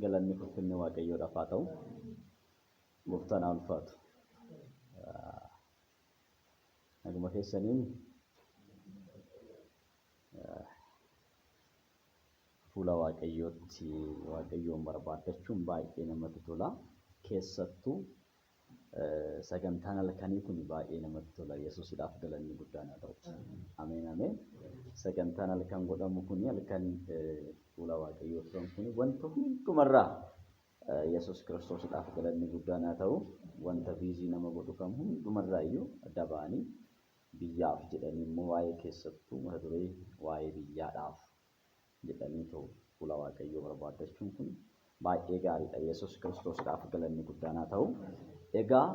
galanni ulfinni waaqayyoodhaaf haa ta'u. Gooftaan haa ulfaatu. Naguma keessaniin fuula waaqayyootti waaqayyoon barbaadachuun baay'ee namatti tola. Keessattuu sagantaan halkanii kun baay'ee namatti tola. Yesuusidhaaf galanni guddaan haa ta'u. Ameen ameen. Sagantaan halkan godhamu kun halkan fuula waaqayyoo turan kun wanta hundumarraa Yesuus Kiristoosidhaaf galanni guddaan haa ta'u. Wanta biizii nama godhu kam hundumarraa iyyuu adda ba'anii biyyaaf jedhanii immoo waa'ee keessattuu mata duree waa'ee biyyaadhaaf jedhanii ta'u fuula waaqayyoo barbaadachuun kun baay'ee gaariidha. Yesuus Kiristoosidhaaf galanni guddaan haa ta'u. Egaa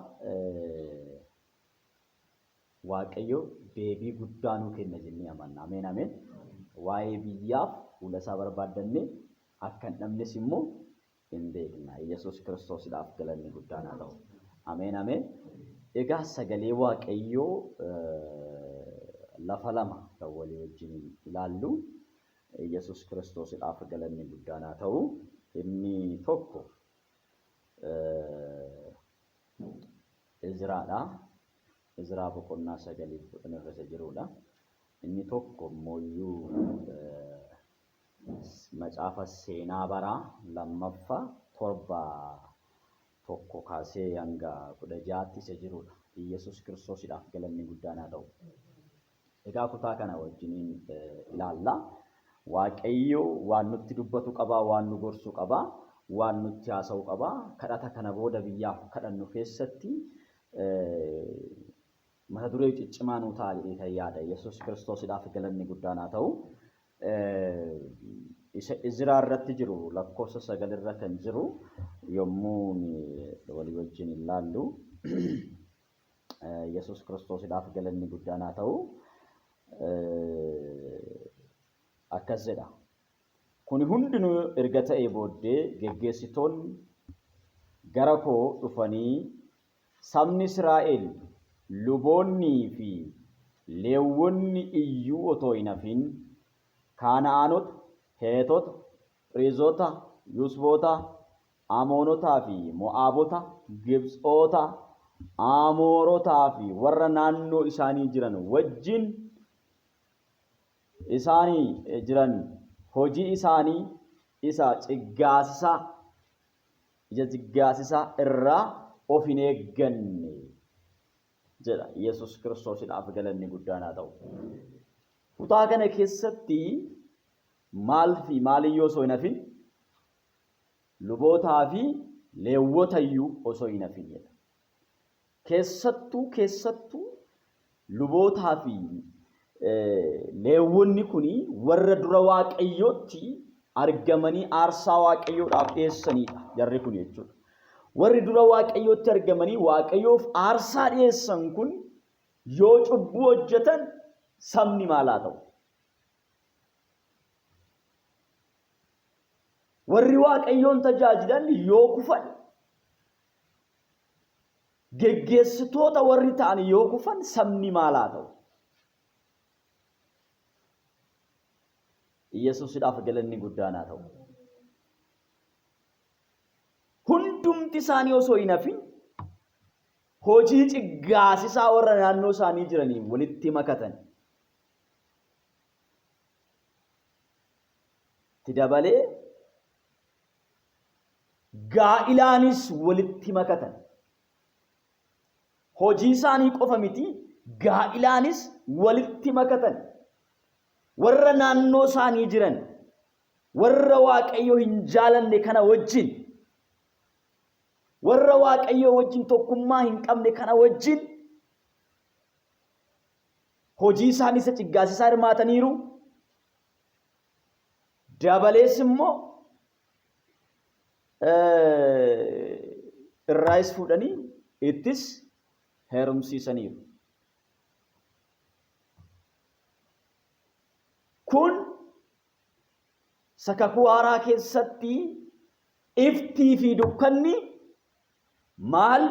waaqayyo deebii guddaa nuu kenna jennee amanna. Ameen ameen. Waa'ee biyyaaf fuula isaa barbaadannee akka hin dhabnes immoo hin beekna. Yesuus Kiristoosidhaaf galanni guddaan haa ta'u. Ameen ameen. Egaa sagalee waaqayyoo lafa lama kan walii wajjin ilaallu. Yesuus Kiristoosidhaaf galanni guddaan haa ta'u. Inni tokko Izraadha. Izraa boqonnaa 9 irra jirudha. Inni tokko immoo macaafa seenaa baraa lammaffaa 7 kaasee hanga 16 isa jirudha. Yesuus Kiristoosidhaaf galanni guddaan haa ta'u. Egaa kutaa kana wajjiniin ilaalla. Waaqayyo waan nutti dubbatu qaba, waan nu gorsu qaba, waan nutti haasa'u qaba. Kadhata kana booda biyyaaf kadhannu keessatti mata duree ciccimaa nuu ta'a jedhee yaada. Yesuus Kiristoosidhaaf galanni guddaan haa ta'u. Isa Izraa irratti jiru lakkoofsa 9 irra kan jiru yommuu walii wajjin ilaallu Yesuus Kiristoosidhaaf galanni guddaan haa ta'u. Akkas jedha. Kuni hundinuu erga ta'ee booddee geggeessitoonni gara koo dhufanii sabni Israa'el luboonnii fi Leewwonni iyyuu otoo hin hafin Kana'aanota, Heetota, Phereezota, Yusboota, Amoonotaa fi Mo'aabota, Gibxoota, Amoorotaa fi warra naannoo isaanii jiran wajjin isaanii jiran hojii isaanii isa ciggaasisaa irraa of hin eegganne jedha. Yesuus Kiristoosidhaaf galanni guddaan haa ta'u. Kutaa kana keessatti maaliyyoo osoo hin hafin lubootaa fi Leewwota iyyuu osoo hin hafin jedha. Keessattuu lubootaa fi Leewwonni kuni warra dura waaqayyootti argamanii aarsaa waaqayyoodhaaf dhiyeessanidha. Jarri kun jechuudha. Warri dura waaqayyootti argamanii waaqayyoof aarsaa dhiyeessan kun yoo cubbuu hojjetan sabni maal haa ta'u? Warri waaqayyoon tajaajilan yoo kufan, geggeessitoota warri ta'an yoo kufan sabni maal haa ta'u? Yesuusidhaaf galanni guddaan haa ta'u. Hundumti isaanii osoo hin hafin hojii ciggaasisaa warra naannoo isaanii jiranii walitti makatan. Itti dabalee gaa'ilaanis walitti makatan. Hojii isaanii qofa miti, gaa'ilaanis walitti makatan. Warra naannoo isaanii jiran, warra waaqayyo hin jaalanne kana wajjin, warra waaqayyo wajjin tokkummaa hin qabne kana wajjin hojii isaanii isa ciggaasisaa hirmaataniiru. Dabalees immoo irraayis fuudhanii ittis heerumsiisaniiru. Kun sakakuu haaraa keessatti iftii fi dukkanni maal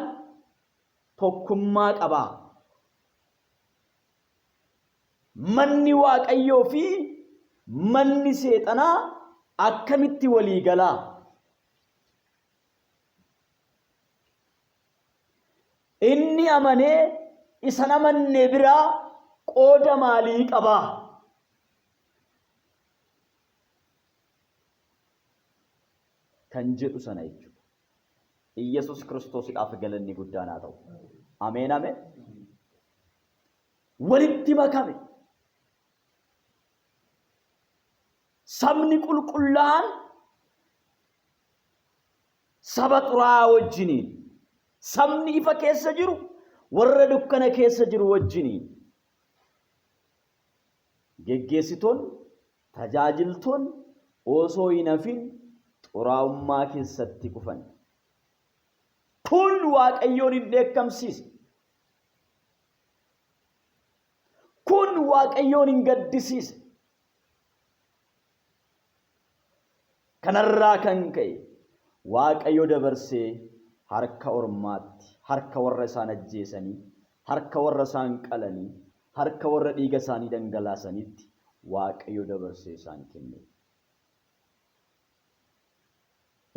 tokkummaa qaba. Manni waaqayyoo fi manni seexanaa akkamitti walii galaa inni amanee isa namanne biraa qooda maalii qabaa? kan jedhu sana jechuudha. Iyesuus Kiristoosiidhaaf galanni guddaan haa ta'u. Ameen ameen. Walitti makame sabni qulqullaa'aan saba xuraa'aa wajjiniin, sabni ifa keessa jiru warra dukkana keessa jiru wajjiniin, geggeessitoonni, tajaajiltoonni osoo hin hafin xuraa'ummaa keessatti kufan. Kun Waaqayyoon hin dheekkamsiise. Kun Waaqayyoon hin gaddisiise. Kanarraa kan ka'e Waaqayyo dabarsee harka ormaatti, harka warra isaan ajjeesanii, harka warra isaan qalanii, harka warra dhiiga isaanii dhangalaasanitti Waaqayyo dabarsee isaan kenne.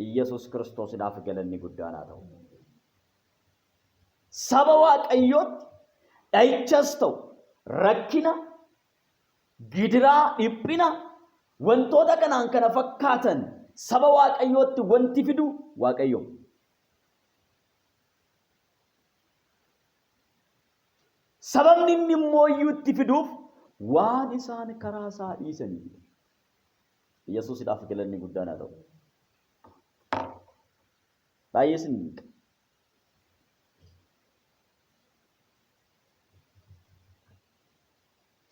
Iyesuus Kiristoosiidhaaf galanni guddaan haa ta'u. Saba Waaqayyootti dha'ichas ta'u rakkina, gidiraa, dhiphina, wantoota kanaan kana fakkaatan saba Waaqayyootti wanti fidu Waaqayyo. Sababni inni immoo itti fiduuf waan isaan karaa isaa dhiisaniif. Iyesuusiidhaaf galanni guddaan haa ta'u. Baay'ee sinniqa.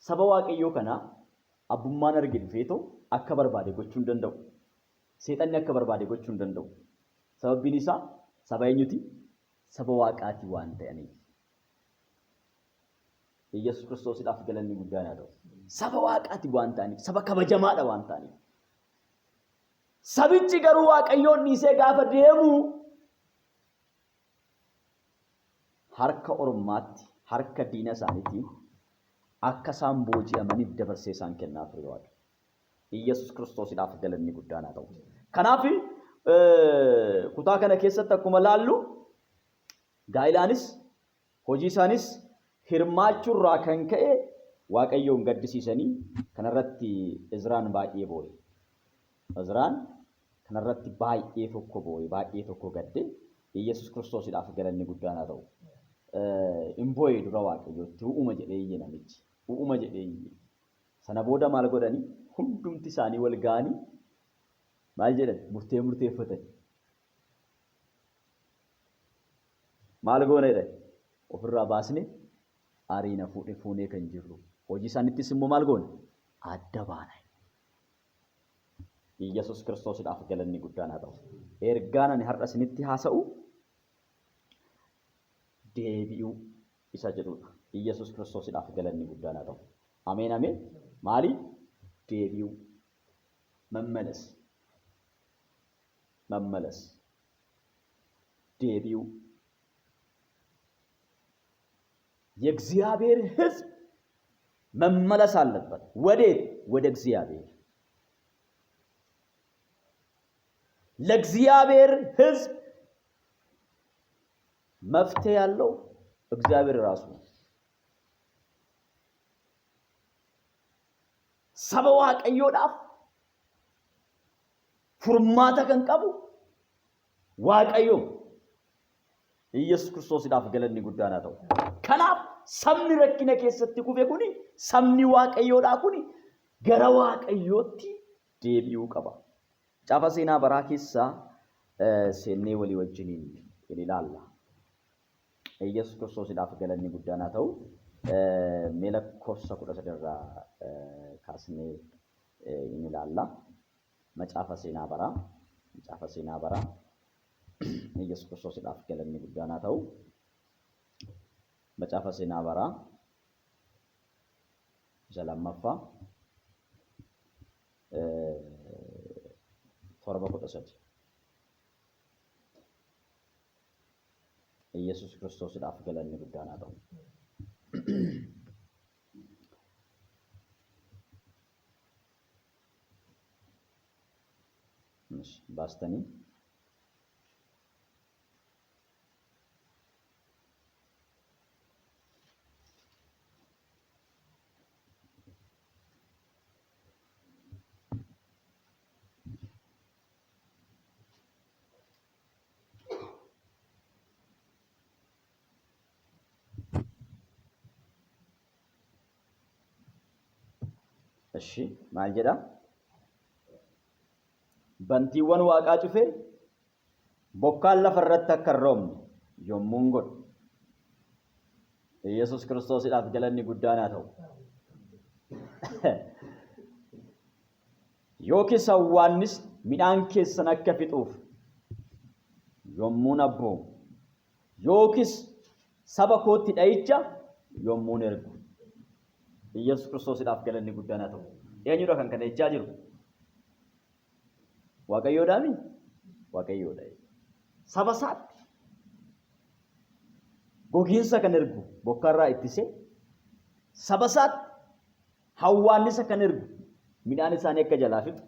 Saba Waaqayyoo kana abbummaan arge dhufeetoo akka barbaade gochuu hin danda'u. Seexanni akka barbaade gochuu hin danda'u. Sababbiin isaa saba eenyuti? Saba Waaqaati waan ta'aniif. Iyesuus Kiristoosiidhaaf galanni guddaan haa ta'u. Saba Waaqaati waan ta'aniif, saba kabajamaadha waan ta'aniif. Sabichi garuu Waaqayyoon dhiisee gaafa deemu harka ormaatti, harka diina isaaniitiin akka isaan booji'amaniif dabarsee isaan kennaa ture Waaqayyo. Iyesuus Kiristoosiidhaaf galanni guddaan haa ta'u. Kanaaf kutaa kana keessatti akkuma laallu gaa'ilaanis hojii isaanis hirmaachuurraa kan ka'e Waaqayyoon gaddisiisanii kanarratti Izraan baay'ee boo'e. Izraan kanarratti baay'ee tokko boo'e, baay'ee tokko gadde. Iyesuus Kiristoosiidhaaf galanni guddaan haa ta'u. Imboo'ee dura Waaqayyootti u'uma jedhee iyye namichi. U'uma jedhee iyye. Sana booda maal godhanii? Hundumti isaanii wal ga'anii maal jedhan? Murteeffatan. Maal goona jedhan? Ofirraa baasnee ariina fuunee kan jirru. Hojii isaanittis immoo maal goona? Adda baana. Iyesuus Kiristoosiidhaaf galanni guddaan haa ta'u. Ergaan ani har'a isinitti haasa'u deebi'uu isa jedhudha. Iyesuus Kiristoosiidhaaf galanni guddaan haa ta'u. Ameen ameen. Maali? Deebi'uu. Mammalas. Mammalas. Deebi'uu. የእግዚአብሔር ሕዝብ መመለስ አለበት። ወዴት? ወደ እግዚአብሔር። ለእግዚአብሔር ሕዝብ መፍትሄ ያለው እግዚአብሔር ራሱ ነው። ሰባ waaqayyoodhaaf furmaata kan qabu waaqayyo. Iyesuus Kiristoosiidhaaf galanni guddaan haa ta'u. Kanaaf sabni rakkina keessatti kufe kuni, sabni waaqayyoodhaa kuni gara waaqayyootti deebi'uu qaba. Caafa seenaa baraa keessaa seennee walii wajjiniin ilaalla. Iyesuus Kiristoosiidhaaf galanni guddaan haa ta'u. Mee lakkoofsa 13 irraa kaasnee ilaalla. Macaafa seenaa baraa. Macaafa seenaa baraa. Iyesuus Kiristoosiidhaaf galanni guddaan haa ta'u. Macaafa seenaa baraa isa lammaffaa 7:13. Iyesuus Kiristoosiidhaaf galanni guddaan haa ta'u. Baastanii Eshi maal jedha? Bantiiwwan waaqaa cufee bokkaan lafarratti akka hin roobne yommuun godhu. Yesus Kiristoosidhaaf galanni guddaan haa ta'u. Yookiis hawwaannis midhaan keessan akka fixuuf yommuun abboomu. Yookiis saba kootti dha'icha yommuun ergu. Yesus Kiristoosidhaaf galanni guddaan haa ta'u. Eenyudha kan kana jechaa jiru? Waaqayyoodhaami? Waaqayyoodha. Saba isaatti gogiinsa kan ergu bokkaarraa ittisee, saba isaatti hawwaannisa kan ergu midhaan isaanii akka jalaa fixu.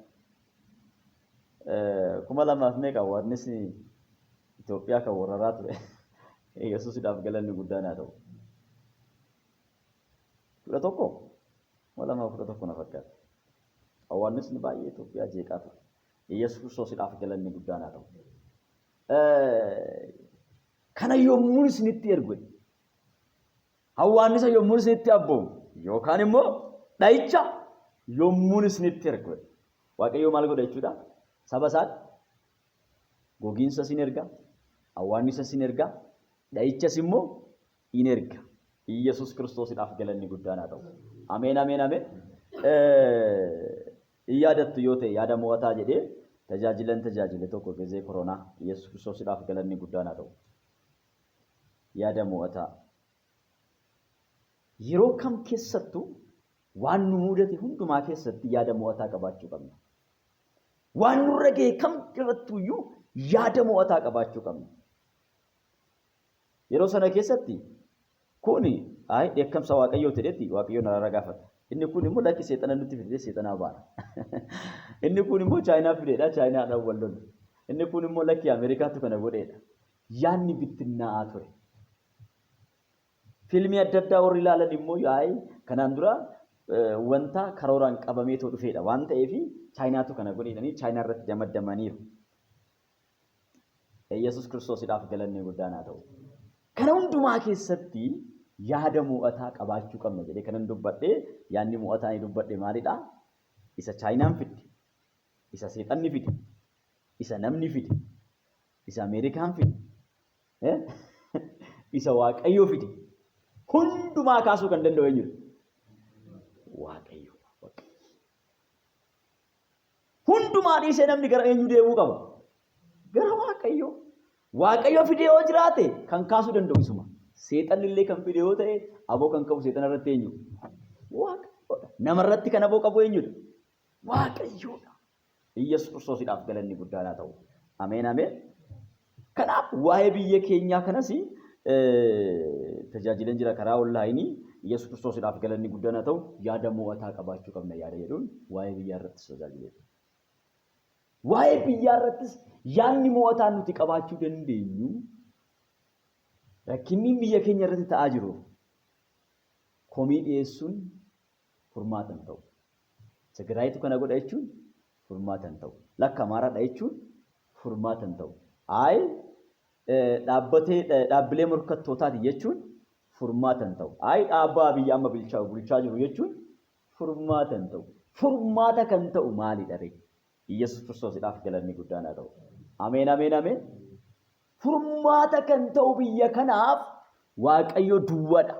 2000 hawwaannisni Itoophiyaa kan wararaa ture. Yesuusidhaaf galanni guddaan haa ta'u. 2011 na fakkaata. Hawwaannisni baay'ee Itoophiyaa jeeqaa ture. Yesus Kiristoosidhaaf galanni guddaan haa ta'u. Kana yommuun isinitti ergu, hawwaannisa yommuun isinitti abboomu yookaan immoo dha'icha yommuun isinitti ergu. Waaqayyo maal godha jechuudha? Saba isaatti gogiinsa isin erga, hawwaannisa isin erga, dha'ichas immoo in erga. Yesus Kiristoosidhaaf galanni guddaan haa ta'u. Ameen, ameen, ameen. Yaadattu yoo ta'e yaada mo'ataa jedhee tajaajile tokko gizee koronaa Yesus Kiristoosidhaaf galanni guddaan haa ta'u. Yaada mo'ataa. Yeroo kam keessattuu waan nu mudate hundumaa keessatti yaada mo'ataa qabaachuu qabna. Waan nurra ga'e kam irrattuyyuu yaada mo'ataa qabaachuu qabna. Yeroo sana keessatti kuni dheekkamsa Waaqayyoo ta'etti Waaqayyoo narraa gaafata. Inni kun immoo lakki seexana nutti fidee seexanaa baana. Inni kun immoo Chaayinaa fideedha, Chaayinaadhaan wal lolu. Inni kun immoo lakki Ameerikaatti kana godheedha. Yaadni bittinnaa'aa ture. Fiilmii adda addaa warri ilaalan immoo kanaan dura wanta karooraan qabamee too dhufeedha waan ta'eef Chaayinaatu kana godheedhanii Chaayinaa irratti damaddamaniiru. Yesus Kiristoosidhaaf galanni guddaan haa ta'u. Kana hundumaa keessatti yaada mo'ataa qabaachuu qabna jedhee kanan dubbadhee yaadni mo'ataa ni dubbadhe maalidha? Isa Chaayinaan fidde, isa seexanni fide, isa namni fide, isa Ameerikaan fide, isa Waaqayyoo fide. Hundumaa kaasuu kan danda'u eenyudha? Waaqayyo. Hundumaa dhiisee namni gara eenyu deemuu qaba? Gara Waaqayyo. Waaqayyo fidee yoo jiraate kan kaasuu danda'u isuma. Seexanni illee kan fidee yoo ta'e aboo kan qabu seexana irratti eenyu? Waaqayyoodha. Nama irratti kan aboo qabu eenyudha? Waaqayyoodha. Yesus Kiristoosidhaaf galanni guddaan haa ta'u. Ameen, ameen. Kanaaf waa'ee biyya keenyaa kanas tajaajilan jira karaa onlaayinii. Yesus Kiristoosidhaaf galanni guddaan haa ta'u. Yaada mo'ataa qabaachuu qabna yaada jedhuun waa'ee biyyaa irrattis tajaajileera. Waa'ee biyyaa irrattis yaadni mo'ataa nuti qabaachuu dandeenyu rakkinni biyya keenya irratti ta'aa jiru komii dhiyeessuun furmaata hin ta'u. Tigraayitu kana godha jechuun furmaata hin ta'u. Lakka Amaaraadha jechuun furmaata hin ta'u. Dhaabbilee morkattootaati jechuun furmaata hin ta'u. Dhaabbaa biyya amma bulchaa jiru jechuun furmaata hin ta'u. Furmaata kan ta'u maalidha ree? Yesus Kiristoosidhaaf galanni guddaan haa ta'u. Ameen, ameen, ameen. Furmaata kan ta'u biyya kanaaf Waaqayyo duwwaadha.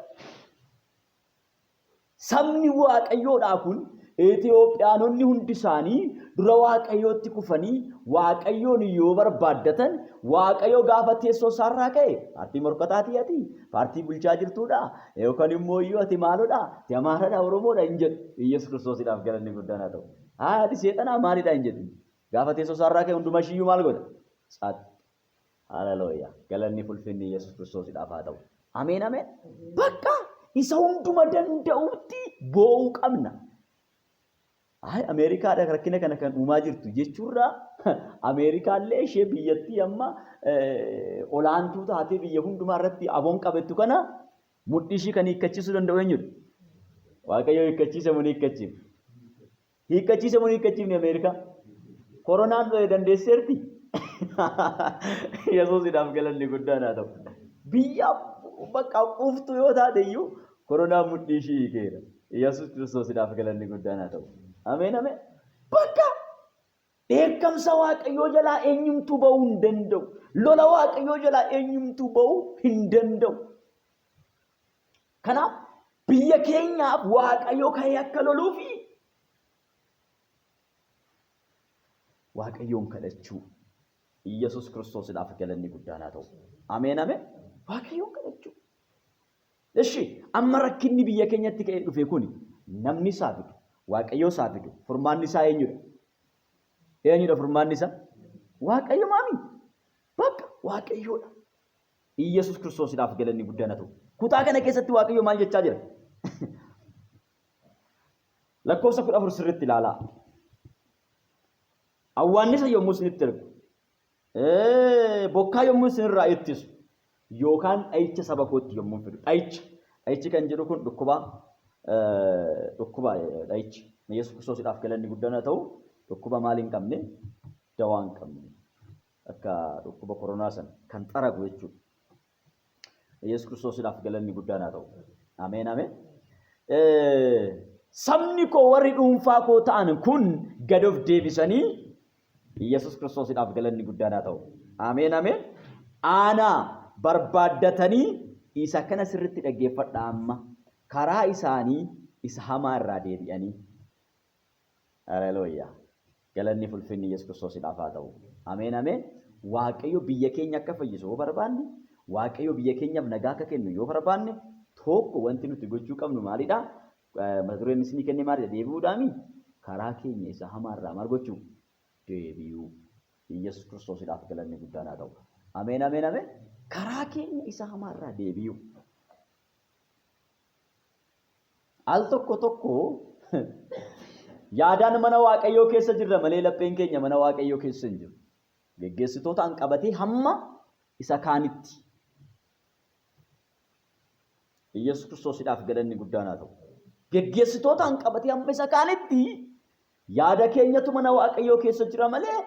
Sabni Waaqayyoodhaa kun Itoophiyaanonni hundi isaanii dura Waaqayyootti kufanii Waaqayyoon yoo barbaaddatan Waaqayyo gaafa teessoo isaarraa ka'e paartii morkataatii ati paartii bulchaa jirtuudha yookaan immoo iyyuu ati maalodha ati Amaaraadha Oromoodha hin jedhu. Yesus Kiristoosidhaaf galanni guddaan haa ta'u. Ati seexanaa maalidha hin jedhu. Gaafa teessoo isaarraa ka'e hunduma shiyyuu maal godha? Haleluuyaa. Galanni ulfinni Yesus Kiristoosidhaaf haa ta'u. Ameen, ameen. Bakka isa hunduma danda'utti boo'uu qabna. Ameerikaadha rakkina kana kan uumaa jirtu jechuurraa Ameerikaallee ishee biyyattii amma olaantuu taatee biyya hundumaa irratti aboon qabettu kana mudhii ishii kan hiikkachiisuu danda'u eenyudha? Waaqayyo hiikkachiise moo hiikkachiifne? Hiikkachiise moo hiikkachiifne Ameerikaa? Koronaan dandeesseerti? Yesuusidhaaf galanni guddaan haa ta'u. Biyya bakka quuftu yoo taate iyyuu koronaan mudhii ishii hiikeera. Yesuus Kiristoosiidhaaf galanni guddaan haa ta'u. Ameen ameen. Bakka dheekkamsa Waaqayyoo jalaa eenyumtuu ba'uu hin danda'u. Lola Waaqayyoo jalaa eenyumtuu ba'uu hin danda'u. Kanaaf biyya keenyaaf Waaqayyoo ka'ee akka loluufi Waaqayyoon kadhachuu. Yesuus Kiristoosiidhaaf galanni guddaan haa ta'u. Ameen ameen. Waaqayyoon kadhachuu. Eshi amma rakkinni biyya keenyatti ka'ee dhufe kuni namni isaa fidu, Waaqayyoo isaa fidu, furmaanni isaa eenyudha? Eenyudha furmaanni isaa? Waaqayyo maami? Bakka Waaqayyoodha. Yesuus Kiristoosiidhaaf galanni guddaan haa ta'u. Kutaa kana keessatti Waaqayyo maal jechaa jira? Lakkoofsa 14 sirriitti ilaalaa. Awwaannisa yommuu isinitti ergu, bokkaa yommuu isinirraa ittisu, yookaan dha'icha saba kootti yommuu fidu. Dha'ichi kan jedhu kun dhukkuba dha'ichi. Yesuus Kiristoosiidhaaf galanni guddaan haa ta'u. Dhukkuba maal hin qabne, dawaa hin qabne. Akka dhukkuba koronaa sana kan xaragu jechuudha. Yesuus Kiristoosiidhaaf galanni guddaan haa ta'u. Ameen ameen. Sabni koo warri dhuunfaa koo ta'an kun gad of deebisanii Yesuus Kiristoosiidhaaf galanni guddaan haa ta'u. Ameen ameen. Aanaa barbaaddatanii isa kana sirriitti dhaggeeffadha amma. Karaa isaanii isa hamaa irraa deebi'anii. Haleluuyaa. Galanni fulfinni Yesuus Kiristoosiidhaaf haa ta'u. Ameen ameen. Waaqayyo biyya keenya akka fayyisu yoo barbaanne, Waaqayyo biyya keenyaaf nagaa akka kennu yoo barbaanne, tokko wanti nuti gochuu qabnu maalidha? Mata dureen isinii kenne maalidha? Deebi'uudhaami. Karaa keenya isa hamaarraa maal gochuu? Deebi'uu. Yesuus Kiristoosiidhaaf galanni guddaan haa ta'u. Ameen ameen ameen. Karaa keenya isa hamaarraa deebi'uu. Al tokko yaadaan mana Waaqayyoo keessa jirra malee lapheen keenya mana Waaqayyoo keessa hin jiru. Geggeessitootaan qabatee hamma isa kaanitti. Yesuus Kiristoosiidhaaf galanni guddaan haa ta'u. Geggeessitootaan qabatee hamma isa kaanitti yaada keenyatu mana Waaqayyoo keessa jira malee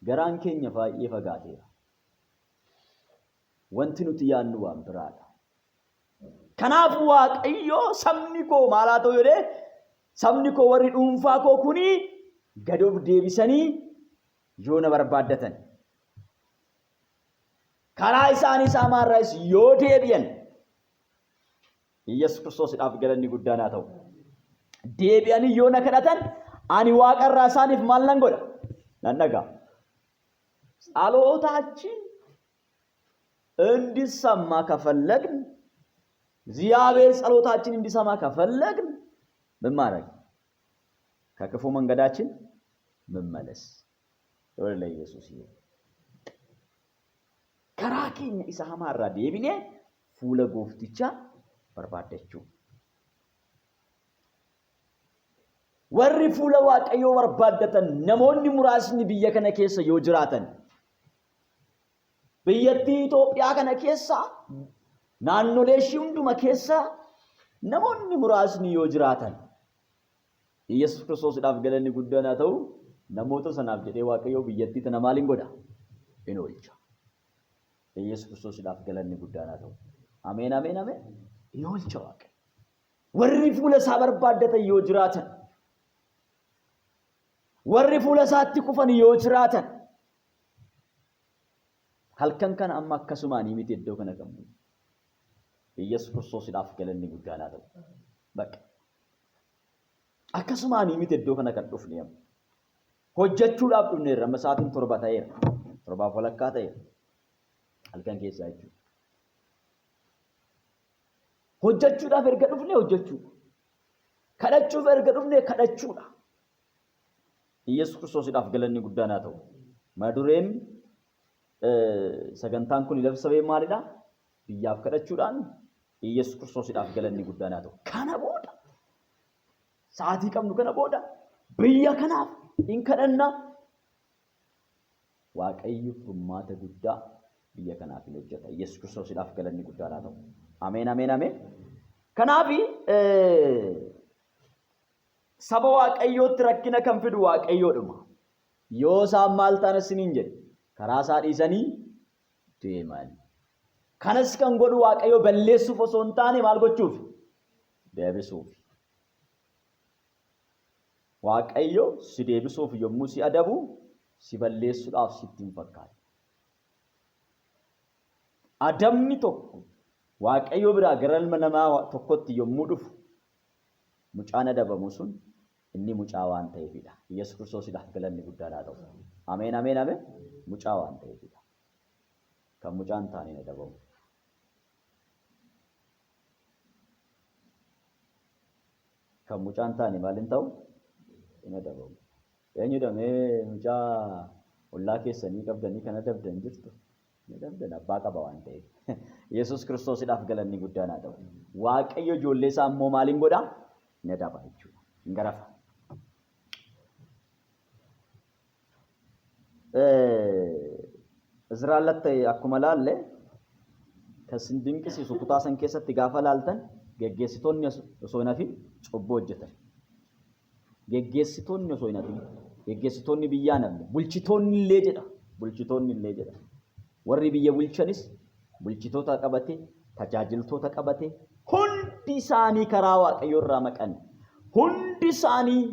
garaan keenya baay'ee fagaateera. Wanti nuti yaadnu waan biraadha. Kanaaf Waaqayyoo sabni koo maal haa ta'u jedhee sabni koo warri dhuunfaa koo kuni gad of deebisanii yoo na barbaaddatan karaa isaanii isa hamaarraas yoo deebi'an Yesuus Kiristoosiidhaaf galanni guddaan haa ta'u. Deebi'anii yoo na kadhatan ani waaqarraa isaaniif maal nan godha? Nan dhagaa. ጸሎታችን እንዲሰማ ከፈለግን እግዚአብሔር ጸሎታችን እንዲሰማ ከፈለግን ምን ማድረግ? ከክፉ መንገዳችን መመለስ። ወደ ኢየሱስ ይሁን። ከራኬኛ ኢሳ ሐማራ ዴቢኔ ፉለ ጎፍቲቻ በርባደችው ወሪ ፉለ ዋቀዮ በርባደተን ነሞኒ ሙራስኒ ቢየከነ ኬሰ ዮጅራተን biyyatti Itoophiyaa kana keessa naannolee ishii hunduma keessa namoonni muraasni yoo jiraatan Yesuus Kiristoosiidhaaf galanni guddaan haa ta'u namoota sanaaf jedhee Waaqayyoo biyyattii tana maaliin godha? In oolcha. Yesuus Kiristoosiidhaaf galanni guddaan haa ta'u. Ameen ameen ameen. In oolcha Waaqayyo. Warri fuula isaa barbaaddatan yoo jiraatan warri fuula isaatti kufan yoo jiraatan halkan kana amma akkasumaanii miti iddoo kana qabnu Yesuus Kiristoosiidhaaf galanni guddaan haa ta'u. Bakka akkasumaanii miti iddoo kana kan dhufne amma hojjechuudhaaf dhufneerra amma sa'aatiin 7 ta'eera 7 walakkaa ta'eera halkan keessaa jechuudha. Hojjechuudhaaf erga dhufne hojjechuudha. Kadhachuuf erga dhufne kadhachuudha. Yesuus Kiristoosiidhaaf galanni guddaan haa ta'u. Madureen sagantaan kun labsamee maalidha? Biyyaaf kadhachuudhaan Yesuus Kiristoosiidhaaf galanni guddaan haa ta'u. Kana booda sa'aatii qabnu kana booda biyya kanaaf hin kadhanna. Waaqayyo furmaata guddaa biyya kanaaf hin hojjeta. Yesuus Kiristoosiidhaaf galanni guddaan haa ta'u. Ameen ameen ameen. Kanaaf saba Waaqayyootti rakkina kan fidu Waaqayyoodhuma. Yoo isaan maal ta'an isiniin jedhe karaa isaa dhiisanii deeman. Kanas kan godhu Waaqayyo balleessuuf osoo hin taane maal gochuuf? Deebisuuf. Waaqayyo si deebisuuf yommuu si adabu si balleessuudhaaf sitti hin fakkaatu. Adabni tokko Waaqayyo biraa gara ilma namaa tokkotti yommuu dhufu mucaan adabamu sun inni mucaa waan ta'eefidha. Yesuus Kiristoosidhaaf galanni guddaan haa ta'u. Ameen ameen ameen. Mucaa waan ta'eefidha. Kan mucaan taaniin adabamu. Kan mucaan taani maaliin ta'u? Hin adabamu. Eenyudha mee mucaa ollaa keessanii qabdanii kan adabdan jirtu? Hin adabdan abbaa qaba waan ta'eef. Yesuus Kiristoosidhaaf galanni guddaan haa ta'u. Waaqayyo ijoollee isaa immoo maaliin godhaa? Hin adaba jechuudha. Hin garafa. Izraa'eelatti akkuma laalle kan sin dinqisiisu kutaa san keessatti gaafa laaltan geggeessitoonni osoo hin hafin cubbuu hojjetan. Geggeessitoonni osoo hin hafin geggeessitoonni biyyaa namni bulchitoonni illee jedha. Bulchitoonni illee jedha. Warri biyya bulchanis bulchitoota qabatee tajaajiltoota qabatee hundi isaanii karaa Waaqayyoo irraa maqan. Hundi isaanii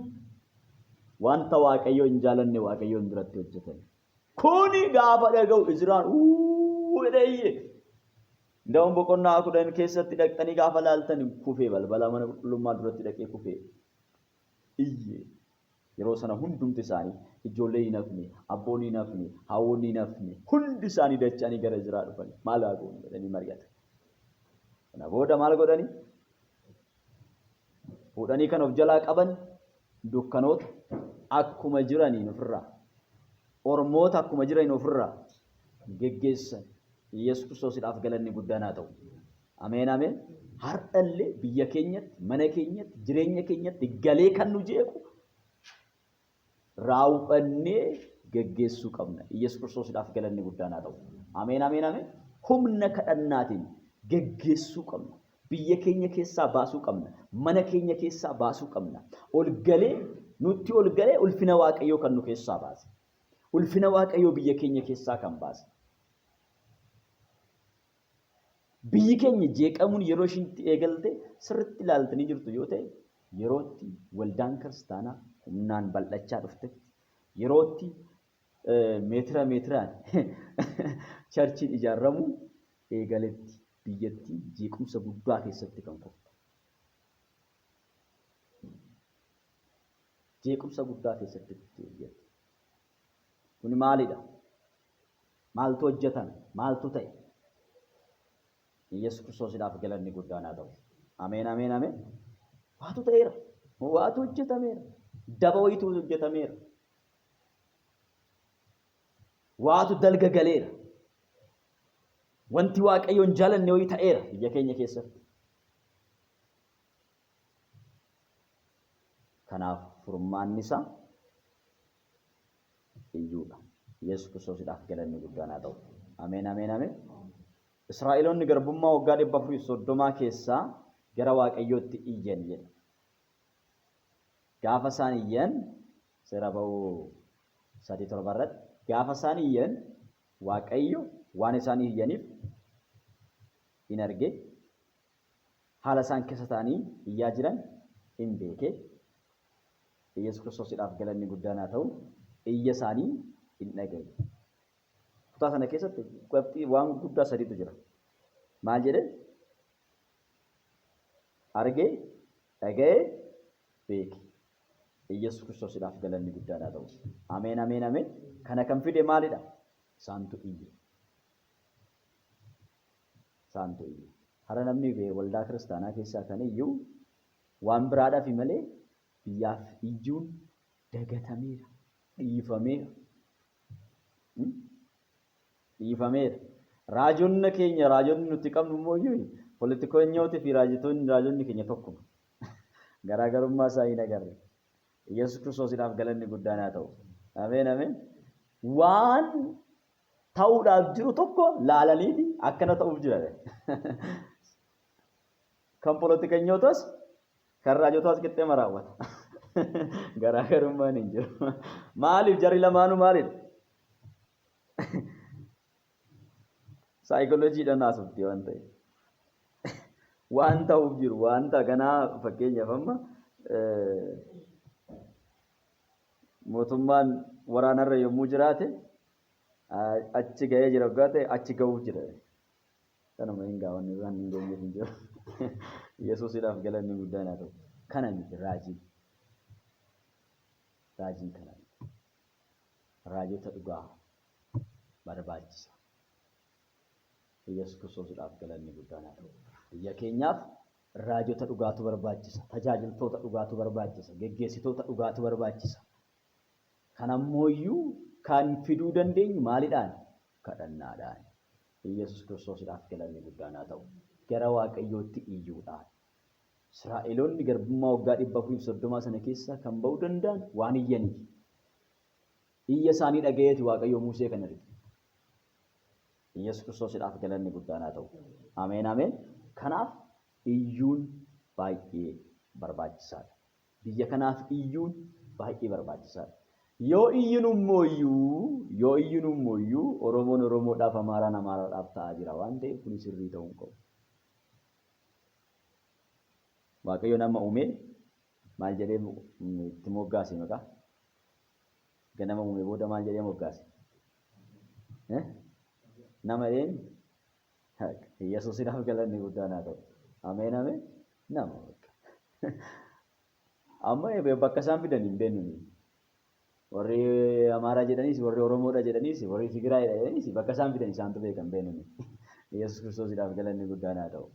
wanta Waaqayyo hin jaalanne Waaqayyoon duratti hojjetan. Kuni gaafa dhaga'u Izraa'el jedhee Ndawon boqonnaa 10 keessatti dhaqxanii gaafa laaltan kufee balbala mana qulqullummaa duratti dhaqee kufee iyyee yeroo sana hundumti isaanii ijoollee hin hafne abboon hin hafne haawwonni hin hafne hundi isaanii dachanii gara Izraa'el dhufan maal haa goonu jedhanii mari'atan. Kana booda maal godhanii fuudhanii kan of jalaa qaban dukkanoota akkuma jiraniin ofirraa ormoota akkuma jiraniin ofirraa geggeessan. Yesuus Kiristoosidhaaf galanni guddaan haa ta'u. Ameen ameen. Har'allee biyya keenyatti, mana keenyatti, jireenya keenyatti galee kan nu jeequ raawwannee geggeessuu qabna. Yesuus Kiristoosidhaaf galanni guddaan haa ta'u. Ameen ameen ameen. Humna kadhannaatiin geggeessuu qabna. Biyya keenya keessaa baasuu qabna. Mana keenya keessaa baasuu qabna. Nutti ol galee ulfina Waaqayyoo kan nu keessaa baase. Ulfina Waaqayyoo biyya keenya keessaa kan baase. Biyyi keenya jeeqamuun yeroo ishiitti eegalte sirriitti ilaaltanii jirtu yoo ta'e yerootti waldaan kiristaanaa humnaan bal'achaa dhuftetti yerootti meetiraan charchiin ijaaramu eegaletti biyyatti jeequmsa guddaa keessatti kan kufte. Jeequmsa guddaa keessatti biyyatti. Kuni maalidha? Maaltu hojjetan? Maaltu ta'e? Yesuus Kiristoosidhaaf galanni guddaan haa ta'u. Ameen ameen ameen. Waatu ta'eera. Waatu hojjetameera. Daba wayitu hojjetameera. Waatu dalga galeera. Wanti Waaqayyoon jaalanne wayii ta'eera biyya keenya keessatti. Kanaaf furmaanni isaa iyyuudha. Yesuus Kiristoosidhaaf galanni guddaan haa ta'u. Ameen ameen ameen. Israa'eloonni garbummaa waggaa 430 keessaa gara Waaqayyootti iyyan jedha. Gaafa isaan iyyan seera ba'uu 3:7 irratti gaafa isaan iyyan Waaqayyo waan isaan iyyaniif hin arge haala isaan keessa ta'anii iyyaa jiran hin beeke. Yesuus Kiristoosidhaaf galanni guddaan haa ta'u. Iyya isaanii hin dhagaye. Kutaa sana keessatti qabxii waan guddaa sadiitu jira. Maal jedhe? Argee, dhaga'ee, beeke. Yesuus Kiristoosidhaaf galanni guddaan haa ta'u. Ameen ameen ameen. Kana kan fide maalidha? Isaantu iyye. Isaantu iyye. Hara namni waldaa kiristaanaa keessaa kan iyyuu waan biraadhaaf malee biyyaaf iyyuun dagatameera, dhiifameera. Dhiifameera. Raajonni keenya raajonni nuti qabnu immoo politikoonyootii fi raajonni keenya tokkuma. Garaagarummaa isaa hin agarre. Yesuus Kiristoosidhaaf galanni guddaan haa ta'u. Ameen ameen. Waan ta'uudhaaf jiru tokko laalanii akkana ta'uuf jira. Kan politikoonyootas kan raajotaas qixxeema raawwata. Garaagarummaan hin jiru. Maaliif jarri lamaanuu maalidha? Saayikolojiidhaan haasofti waan ta'eef. Waan ta'uuf jiru wanta kanaa fakkeenyaaf amma mootummaan waraanarra yommuu jiraate achi ga'ee jira gaate achi ga'uuf jira. Kanuma hin gaawwanne waan hin geenye hin jiru. Yesuusidhaaf galanni guddaan haa ta'u. Kana miti raajiin. Raajiin kana miti. Raajota dhugaa barbaachisa. Yesuus Kiristoosiidhaaf galanni guddaan haa ta'u. Biyya keenyaaf raajota dhugaatu barbaachisa. Tajaajiltoota dhugaatu barbaachisa. Geggeessitoota dhugaatu barbaachisa. Kanammoo kan fiduu dandeenyu maalidhaan? Kadhannaadhaan. Yesuus Kiristoosiidhaaf galanni guddaan haa ta'u. Gara Waaqayyootti iyyuudhaan. Israa'eloonni garbummaa waggaa 430 sana keessa kan ba'uu danda'an waan iyyaniif. Iyya isaanii dhagayeeti Waaqayyo Musee kana erge. Yesuus Kiristoosiidhaaf galanni guddaan haa ta'u. Ameen ameen. Kanaaf iyyuun baay'ee barbaachisaadha. Biyya kanaaf iyyuun baay'ee barbaachisaadha. Yoo iyyinummoo Oromoon Oromoodhaaf Amaaraan Amaaraadhaaf ta'aa jira waan ta'eef kun sirrii ta'uu qabu. Waaqayyo nama uume maal jedhee itti moggaase maqaa? Ganama uume booda maal jedhee moggaase? Nama dheen Yesuusidhaaf galanni guddaan haa ta'u. Ameen ameen. Nama amma bakka isaan fidan hin beeknu. Warri Amaaraa jedhaniis, warri Oromoodha jedhaniis, warri Tigraay jedhaniis bakka isaan fidan isaantu beekan beeknu. Yesuus Kiristoosiidhaaf galanni guddaan haa ta'u.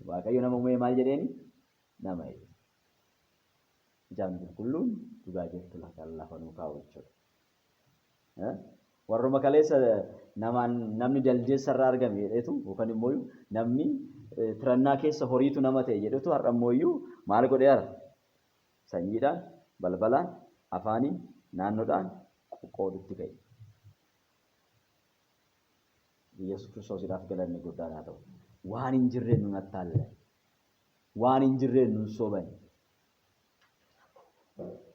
Waaqayyo nama uume maal jedheeni? Nama jedhe. Ijaan qulqulluun dhugaa jirtu lafa nuu kaa'u jechuudha. Warruma kaleessa namni jaldeessa irraa argame jedhetu yookaan immoo namni tirannaa keessa horiitu nama ta'e jedhetu har'a immoo maal godhee ara? Sanyiidhaan, balbalaan, afaaniin, naannoodhaan qoqqoodutti ka'e. Yesuus Kiristoosiidhaaf galanni guddaan haa ta'u. Waan hin jirreen nun attaallan. Waan hin jirreen nun soban.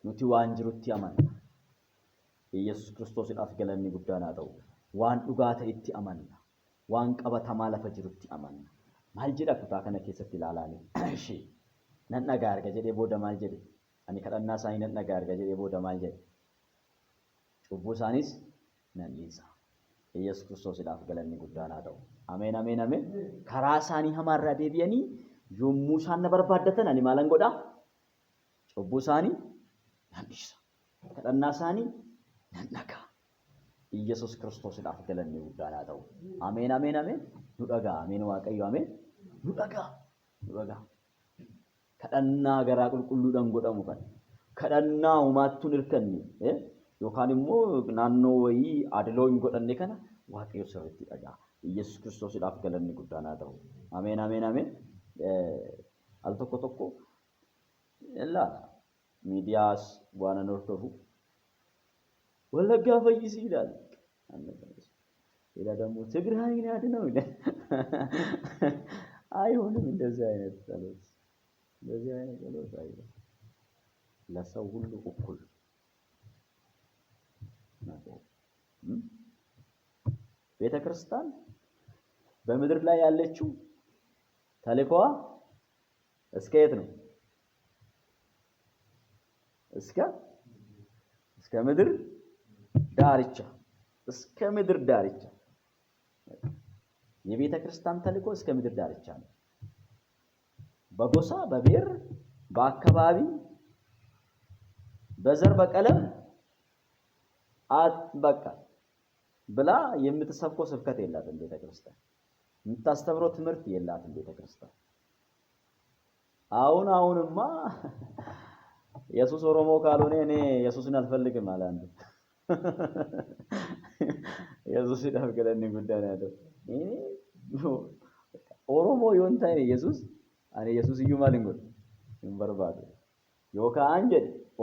Nuti waan jirutti amanna. Yesuus Kiristoosiidhaaf galanni guddaan haa ta'u. Waan dhugaa ta'etti amanna. Waan qabatamaa lafa jirutti amanna. Maal jedha kutaa kana keessatti ilaalaanii? Nan dhagaa arga jedhee booda maal jedhe? Ani kadhannaa isaanii nan dhagaa arga jedhee booda maal jedhe? Cubbuu isaanis nan dhiisa. Yesuus Kiristoosiidhaaf galanni guddaan haa ta'u. Ameen ameen ameen. Karaa isaanii hamaarraa deebi'anii yommuu isaan na barbaaddatan ani maalan godhaa? Cubbuu isaanii nan dhiisa. Kadhannaa isaanii nan dhagaa. Yesuus Kiristoosiidhaaf galanni guddaan haa ta'u. Ameen ameen ameen. Nu dhagaa. Ameen Waaqayyo ameen. Nu dhagaa. Nu dhagaa. Kadhannaa garaa qulqulluudhaan godhamu kan. Kadhannaa humaattuun hirkanne yookaan immoo naannoo wayii adiloo hin godhanne kana Waaqayyo sirriitti dhagaa. Yesuus Kiristoosiidhaaf galanni guddaan haa ta'u. Ameen ameen ameen. Al tokko ilaala. Miidiyaas waan an hordofu Wallaggaa fayyisii ilaala. ሌላ ደግሞ ትግራይን ያድነው ይላል። አይሆንም እንደዚህ አይነት ጸሎት፣ እንደዚህ አይነት ጸሎት አይሆንም። ለሰው ሁሉ እኩል ነው። ቤተክርስቲያን በምድር ላይ ያለችው ተልእኮዋ እስከ የት ነው? እስከ ምድር ዳርቻ፣ እስከ ምድር ዳርቻ። የቤተ ክርስቲያን ተልእኮ እስከ ምድር ዳርቻ ነው። በጎሳ በብሔር በአካባቢ በዘር በቀለም በቃ ብላ የምትሰብከው ስብከት የላትም ቤተ ክርስቲያን። የምታስተምረው ትምህርት የላትም ቤተ ክርስቲያን። አሁንማ ኢየሱስ ኦሮሞ ካልሆነ እኔ ኢየሱስን አልፈልግም አለ አንዱ። ኢየሱስ ይደፍገለኝ ጉዳይ ነው። ኦሮሞ ይወንታይ ኢየሱስ አኔ ኢየሱስ ይዩማልንጎ እንበርባዱ ዮካ አንጀ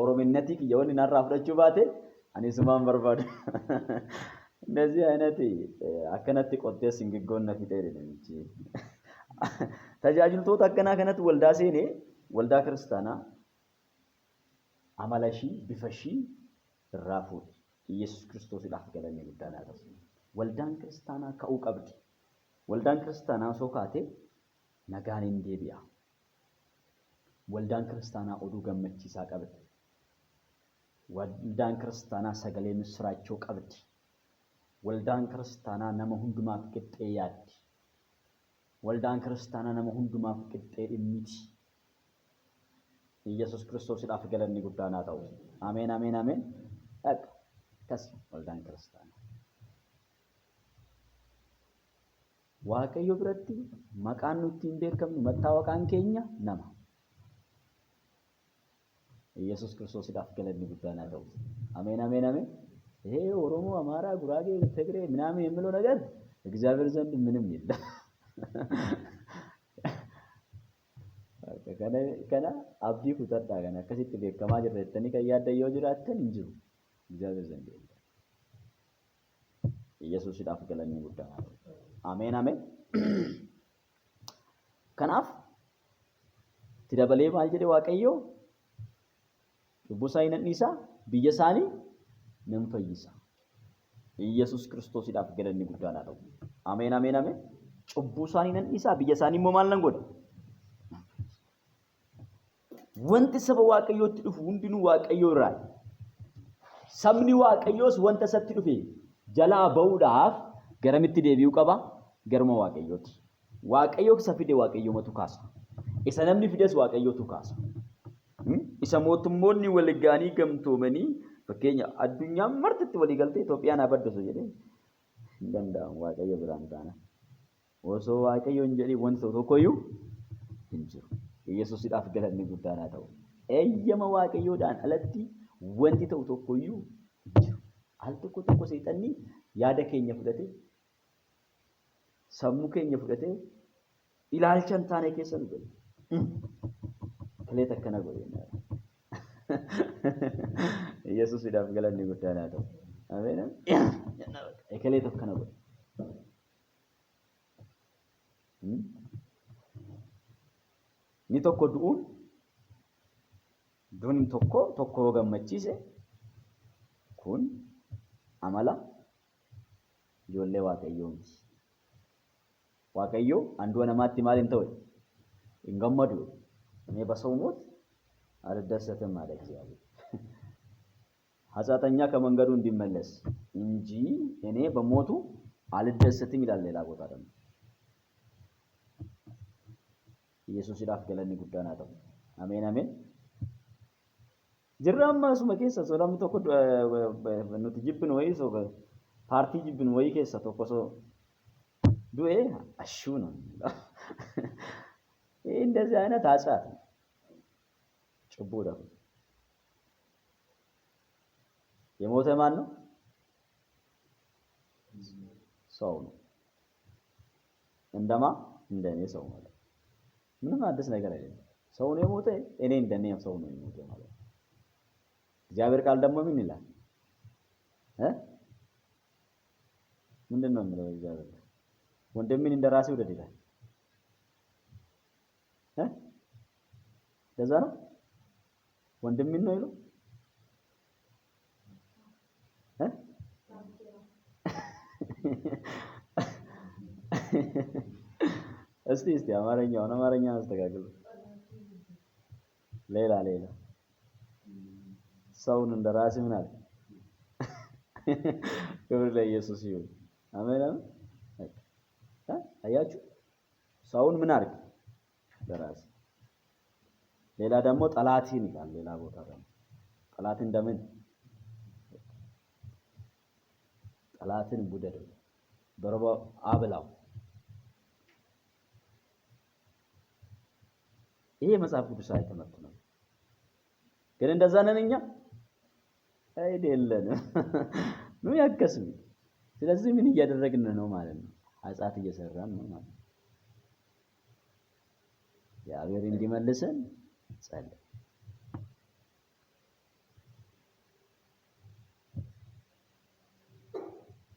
ኦሮሚነቲክ የወን ናራፍረቹ ባቴ አኔ ስማን በርባዱ እንደዚህ አይነት አከናት ቆጤስ እንግጎነ ፊቴ እንጂ ተጃጅልቶት አከና ከነት ወልዳ ሴኔ ወልዳ ክርስቲያና አማላሺ ቢፈሺ ራፉት ኢየሱስ ክርስቶስ ይላፍገለኝ ጉዳና ተስ ወልዳን ክርስቲያና ከኡቀብድ ወልዳን ክርስቲያና ሶካቴ ነጋን እንዴቢያ ወልዳን ክርስቲያና ኦዱ ገመቺሳ ቀብድ ወልዳን ክርስቲያና ሰገሌ ምስራቸው ቀብድ ወልዳን ክርስቲያና ነመ ሁንዱማፍ ቅጤ ያድ ወልዳን ክርስቲያና ነመ ሁንዱማፍ ቅጤ እሚቲ ኢየሱስ ክርስቶስ ይላፍ ገለኒ ጉዳና ታው አሜን አሜን አሜን አቅ ከስ ወልዳን ክርስቲያና waaqayyo biratti maqaan nutti hin beekamnu mattaawaqaan keenya nama ኢየሱስ ክርስቶስ ይላፍ ገለኒ ጉዳና ታው አሜን አሜን አሜን ይሄ ኦሮሞ አማራ ጉራጌ ትግሬ ምናምን የሚለው ነገር እግዚአብሔር ዘንድ ምንም የለም ከና አብዲ ኩተዳ ገና ከሲት ቤከማ ጅረተኒ ከያደየው ጅራተን እንጂ እግዚአብሔር ዘንድ የለም ኢየሱስ ይላፍ ገለኒ ጉዳና ታው አሜን አሜን ከናፍ ትደበሌ ማልጀደ waaqayyo ቡሳይነ ኒሳ ቢየሳኒ ነንፈይሳ ኢየሱስ ክርስቶስ ይላፍ ገለኒ ጉዳና ታው አሜን አሜን አሜን ቡሳኒ ነንኢሳ ቢየሳኒ ሞማልነን ጎደ ወንት ሰበ waaqayyo ትዱፍ ሁንዲኑ waaqayyo ራይ ሰምኒ waaqayዮስ ወንተ ሰት ዱፌ ጀላ በውዳፍ ገረምት ዴቢው ቀባ ገርሞ waaqayዮት waaqayዮ ሰፊዴ waaqayዮ መቱ ካሳ ኢሰነምኒ ፊደስ waaqayዮ ቱ ካሳ isa mootummoonni waligaanii gamtoomanii fakkeenya addunyaa martitti walii galtee Itoophiyaan abaddasu jedhee hin danda'amu waaqayyo biraan taana osoo waaqayyo hin jedhin wanti tokkoyyuu hin jiru Yesuus idhaaf galanni guddaan haa ta'u eeyyama waaqayyoodhaan alatti wanti ta'u tokkoyyuu hin jiru al tokko seexanni yaada keenya fudhatee sammuu keenya fudhatee ilaalcha hin taane keessa nu gala kaleet akkana godheenaa ኢየሱስ ይዳፍ ገለኒ ጉዳና ታው አሜን እከሌት akkana godhe ni tokko duun tokko gammachiise kun amala ijoollee waaqayyooti waaqayyo አንዱ ነማatti ማልን ተወ እንገመዱ እኔ በሰው ሞት አልደሰትም አለ እግዚአብሔር ሐሳተኛ ከመንገዱ እንዲመለስ እንጂ እኔ በሞቱ አልደሰትም ይላል ሌላ ቦታ ደግሞ ኢየሱስ ይላፍ ገለኒ ጉዳና ታው አሜን አሜን ጅራማ ሱመ ኬሳ ሶላም ተኮ ኑት ጅብን ወይ ሶ ፓርቲ ጅብን ወይ ኬሳ ተኮሶ ዱኤ አሹ ነው እንደዚህ አይነት አጻት ጭቦ ነው የሞተ ማን ነው ሰው ነው እንደማ እንደኔ ሰው ማለት ምንም አዲስ ነገር አይደለም ሰው ነው የሞተ እኔ እንደኔ ሰው ነው የሞተ ማለት እግዚአብሔር ቃል ደግሞ ምን ይላል ምንድነው የሚለው እግዚአብሔር ወንድምን እንደራሴ ወደድ ይላል ለዛ ነው ወንድምን ነው ይለው እስቲ አማርኛ አስተካክሉ ሌላ ሰውን እንደራሴ ምን አለ ክብር ለኢየሱስ ይሁን አሜን አያችሁ ሰውን ምን አርግ እንደራሴ ሌላ ደግሞ ጠላትን ይላል ሌላ ቦታ ደግሞ ጠላትን እንደምን ጠላትን ቡደደው በረባ አብላው ይሄ መጽሐፍ ቅዱስ አይተመት ነው ግን እንደዛ ነን እኛ አይደለም ነው ያከስም ስለዚህ ምን እያደረግን ነው ማለት ነው አጻት እየሰራን ነው ማለት ያብሔር እንዲመልሰን ጸልይ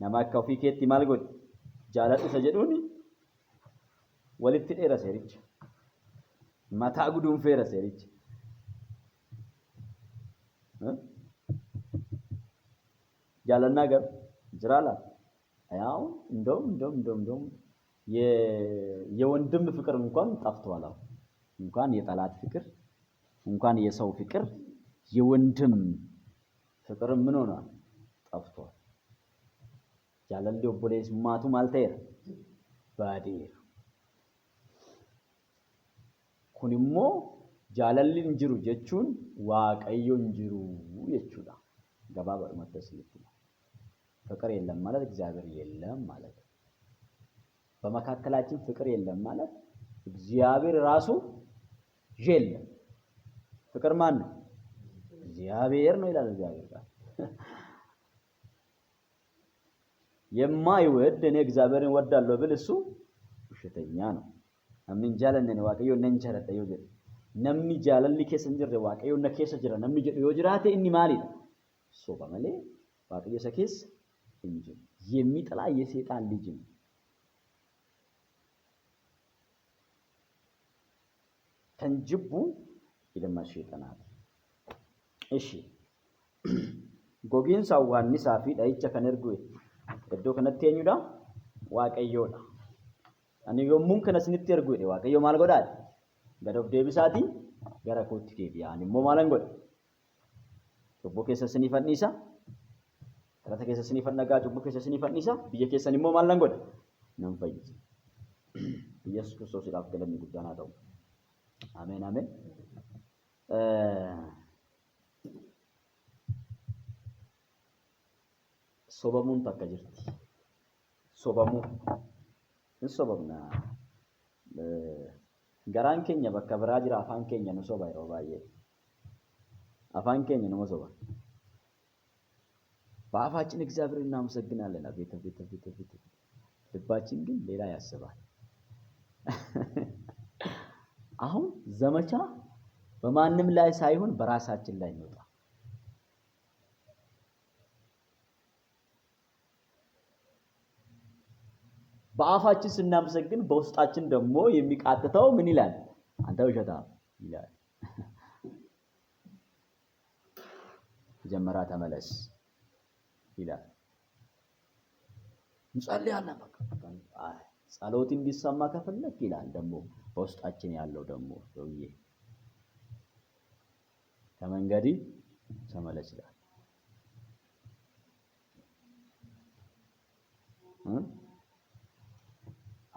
nama ofii keetti maal godhi jaaladhu isa jedhuuni walitti dheera seericha mataa guduunfeera seericha jaalannaa gar jiraala ያው እንደውም የወንድም ፍቅር እንኳን ጠፍቷል እንኳን የጠላት ፍቅር እንኳን የሰው ፍቅር የወንድም ፍቅር ምን ሆኗል? ጠፍቷል። jaalalli obboleessummaatu maal ta'eera? Badeera. Kun immoo jaalalli hin jiru jechuun Waaqayyo hin jiru jechuudha. Gabaabadhumatti asinitti ፍቅር የለም ማለት እግዚአብሔር የለም ማለት ነው። በመካከላችን ፍቅር የለም ማለት እግዚአብሔር ራሱ የለም። ፍቅር ማን ነው? እግዚአብሔር ነው ይላል እግዚአብሔር ቃል። የማይወድ እኔ እግዚአብሔርን እወዳለሁ ብል እሱ ውሸተኛ ነው። namni jaalanne waaqayyo nan jaalladha yoo jedhe namni jaalalli keessa hin jirre waaqayyo na keessa jira namni jedhu yoo jiraate inni maalidha? Soba malee waaqayyo isa keessa hin jiru. የሚጠላ የሰይጣን ልጅ ነው። ተንጅቡ ilma sheexanaati. እሺ gogiinsa awwaannisaa fi dha'icha kan ergu iddoo kanatti eenyudha? Waaqayyoodha. Ani yommuun kana isinitti ergu jedhe Waaqayyo maal godhaadha? Gad of deebisaatii gara kootti deebi'a. Ani immoo maalan godha? Cubbuu keessa isinii fannisa. Kadhata keessa isinii fannagaa cubbuu keessa isinii fannisa. Biyya keessan immoo maalan godha? Nan fayyisa. Yesuus Kiristoosiidhaaf galanni guddaan haa ta'u. Ameen ameen. Sobamuun takka jirti. Sobamuu. Hin sobamna. Garaan keenya bakka biraa jira afaan keenya nu soba yeroo baay'ee. Afaan keenya numa soba. በአፋችን እግዚአብሔርን እናመሰግናለን። አቤት አቤት አቤት አቤት። ልባችን ግን ሌላ ያስባል። አሁን ዘመቻ በማንም ላይ ሳይሆን በራሳችን ላይ ነው። በአፋችን ስናመሰግን በውስጣችን ደግሞ የሚቃጥተው ምን ይላል? አንተ ውሸታም ይላል። መጀመሪያ ተመለስ ይላል። እንጸልያለን በቃ ጸሎት እንዲሰማ ከፈለክ ይላል። ደግሞ በውስጣችን ያለው ደግሞ ሰውዬ ከመንገዲ ተመለስ ይላል።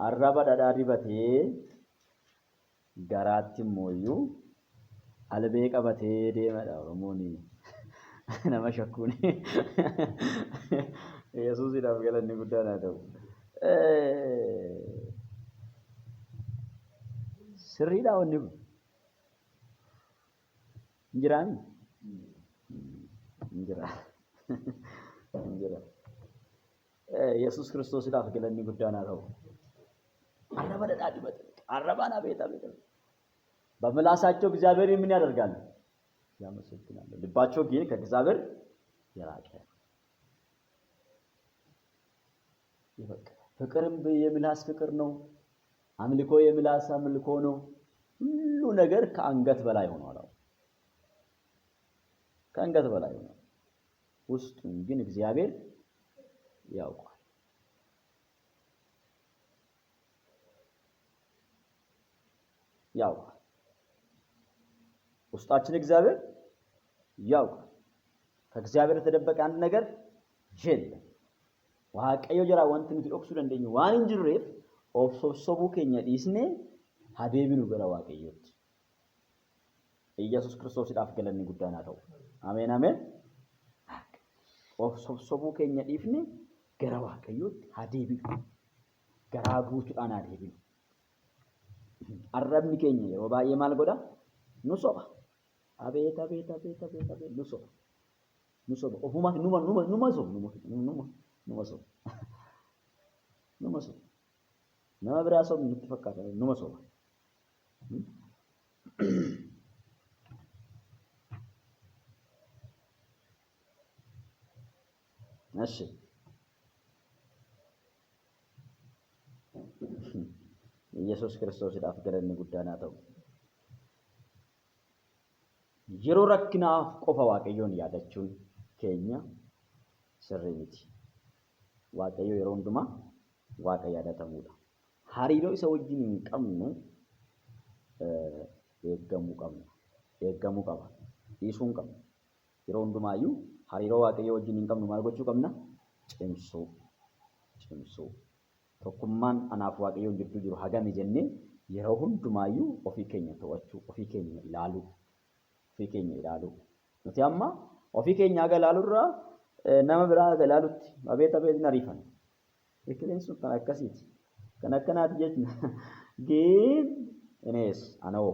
arraba dhadhaadhibatee garaatti mooyyuu albee qabatee deemadha Oromoon nama shakkuun. Yesuusiidhaaf galanni guddaan haa ta'u. Sirriidha wanni kun hin jiraami? Hin jira. Hin jira. Yesuus Kiristoosiidhaaf galanni guddaan haa ta'u. አረባ ደዳድበት አረባና ቤታ ቤታ በመላሳቸው እግዚአብሔርን ምን ያደርጋሉ? ያመሰግናሉ። ልባቸው ግን ከእግዚአብሔር የራቀ ይበቃ። ፍቅርም የምላስ ፍቅር ነው። አምልኮ የምላስ አምልኮ ነው። ሁሉ ነገር ከአንገት በላይ ሆኗል። ከአንገት በላይ ሆኗል። ውስጡን ግን እግዚአብሔር ያውቃል። ያውቃል። ውስጣችን እግዚአብሔር ያውቃል። ከእግዚአብሔር የተደበቀ አንድ ነገር የለም። waaqayyo jira wanti nuti dhoksuu dandeenyu waan hin jirreef of sossobuu keenya dhiisnee haa deebinu gara waaqayyootti. Iyyasuus Kiristoosiidhaaf galanni guddaan haa ta'u. Ameen ameen. Of sossobuu keenya dhiifnee gara waaqayyootti haa deebinu. Garaa guutuudhaan haa deebinu. Arrabni keenya yeroo baay'ee maal godha? Nu soba. Abeet abeet abeet abeet abeet nu soba. Nu soba. Ofuma numa soba. Numa soba. Numa soba. Nama biraa soba nutti fakkaata. Numa soba. እሺ ኢየሱስ ክርስቶሲidhaaf galanni guddaan haa ta'u. Yeroo rakkinaaf qofa waaqayyoon yaadachuun keenya sirrii miti. Waaqayyo yeroo hundumaa waaqa yaadatamuudha. Hariiroo isa wajjin hin qabnu eeggamuu qaba. Dhiisuu hin qabnu. yeroo hundumaayyuu hariiroo waaqayyoo wajjin hin qabnu maal gochuu qabna? Cimsuu. Tokkummaan anaaf waaqayyoon gidduu jiru hagami jennee yeroo hundumaayyuu ofii keenya to'achuu, ofii keenya ilaaluu. Nuti amma ofii keenya aga ilaaluurraa nama biraa aga ilaalutti abeet na riifan. Ekeleen sun kan akkasiiti. Kan akkanaati jechuudha. Geen inees anoo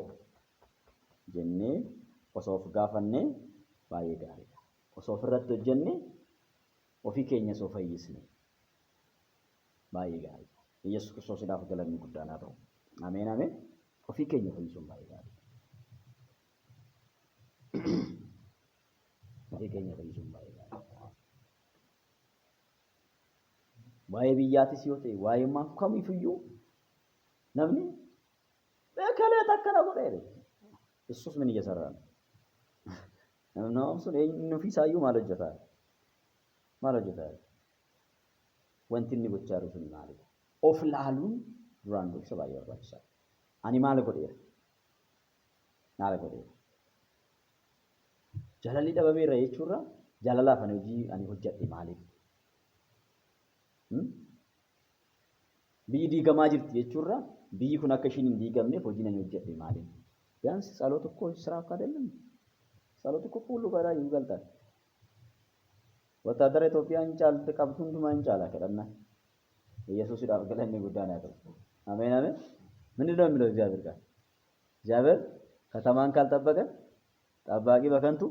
jennee osoo of gaafannee baay'ee gaariidha. Osoo ofirratti hojjennee ofii keenya osoo fayyisne baay'ee gaariidha. Yesuus Kiristoosiidhaaf galanni guddaan haa ta'u. Ameen ameen. Ofii keenya fayyisuun baay'ee gaariidha. Ofii keenya fayyisuun baay'ee gaariidha. Waa'ee biyyaatis yoo ta'e waa'ee kamiifiyyuu namni beekalee akkana godheera. Yesuus min እየሰራ ነው. Namni sun eenyu ofii isaayyuu maal hojjetaa? Wanti inni gochaa jiru sun maalidha? Of laaluun duraan dursa baay'ee barbaachisaadha. Ani maal godheera? Jaalalli dhabameera jechuurra jaalalaaf ani hojii ani hojjedhe maaliif? Biyyi diigamaa jirti jechuurra biyyi kun akka ishiin hin diigamneef hojii ani hojjedhe maaliif? ቢያንስ ጸሎት እኮ ስራ እኮ አይደለም። ጸሎት እኮ ሁሉ ጋር ይገልጣል። ወታደር ኢትዮጵያን ጫል ተቀብቱን ዱማን ጫላ ከደና ኢየሱስ ይዳር ገለኝ ጉዳና ያለው አሜን አሜን። ምንድነው የሚለው እግዚአብሔር ጋር? እግዚአብሔር ከተማን ካልጠበቀ ጠባቂ በከንቱ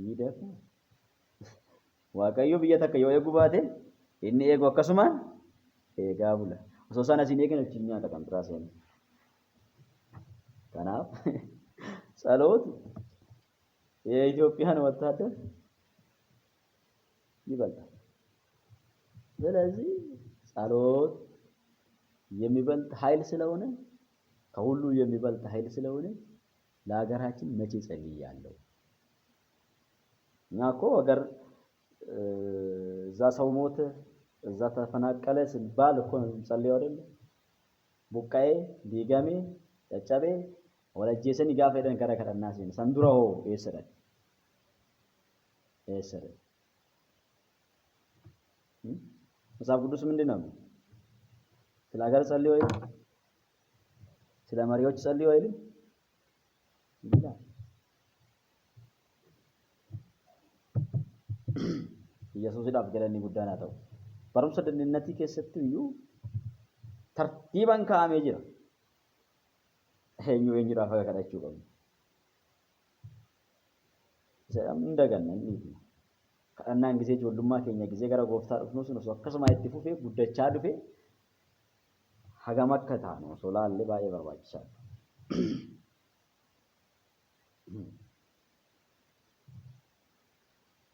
ይደፋ። ዋቀዩ በየተከዩ የጉባቴ እኔ ኤጎ ከሱማን ኤጋቡላ ሶሳና ሲኔገን እቺኛ ተቀምጥራሰ ከናፍ ጸሎት የኢትዮጵያን ወታደር ይበልጣል። ስለዚህ ጸሎት የሚበልጥ ኃይል ስለሆነ ከሁሉ የሚበልጥ ኃይል ስለሆነ ለሀገራችን መቼ ጸልያለሁ? እና እኮ አገር እዛ ሰው ሞተ እዛ ተፈናቀለ ሲባል እኮ ጸልየው አይደል? ቡቃዬ ዲጋሜ ጨጨቤ ወለጀሰን ይጋፈደን ከረከረና ሲን ሰንዱራው ኤሰረ መጽሐፍ ቅዱስ ምንድነው? ስለ ሀገር ጸልዩ አይደል? ስለ መሪዎች ጸልዩ አይደል? ይላል። ኢየሱስ ዳፍ ገለኒ ጉዳና ታው በሩም ሰደነቲ ከሰትዩ ተርቲባን ካሜ ጅራ ሄኙ ራፋ ከዳችሁ ቆም ዘም እንደገና እንዴ ከአናን ጊዜ ጆሉማ ከኛ ጊዜ ጋር ጎፍታ ዱፍኑ ስኖ አከሰማ ይጥፉፌ ጉደቻ ዱፌ ሀጋማከታ ነው ሶላል ባይ በርባቻ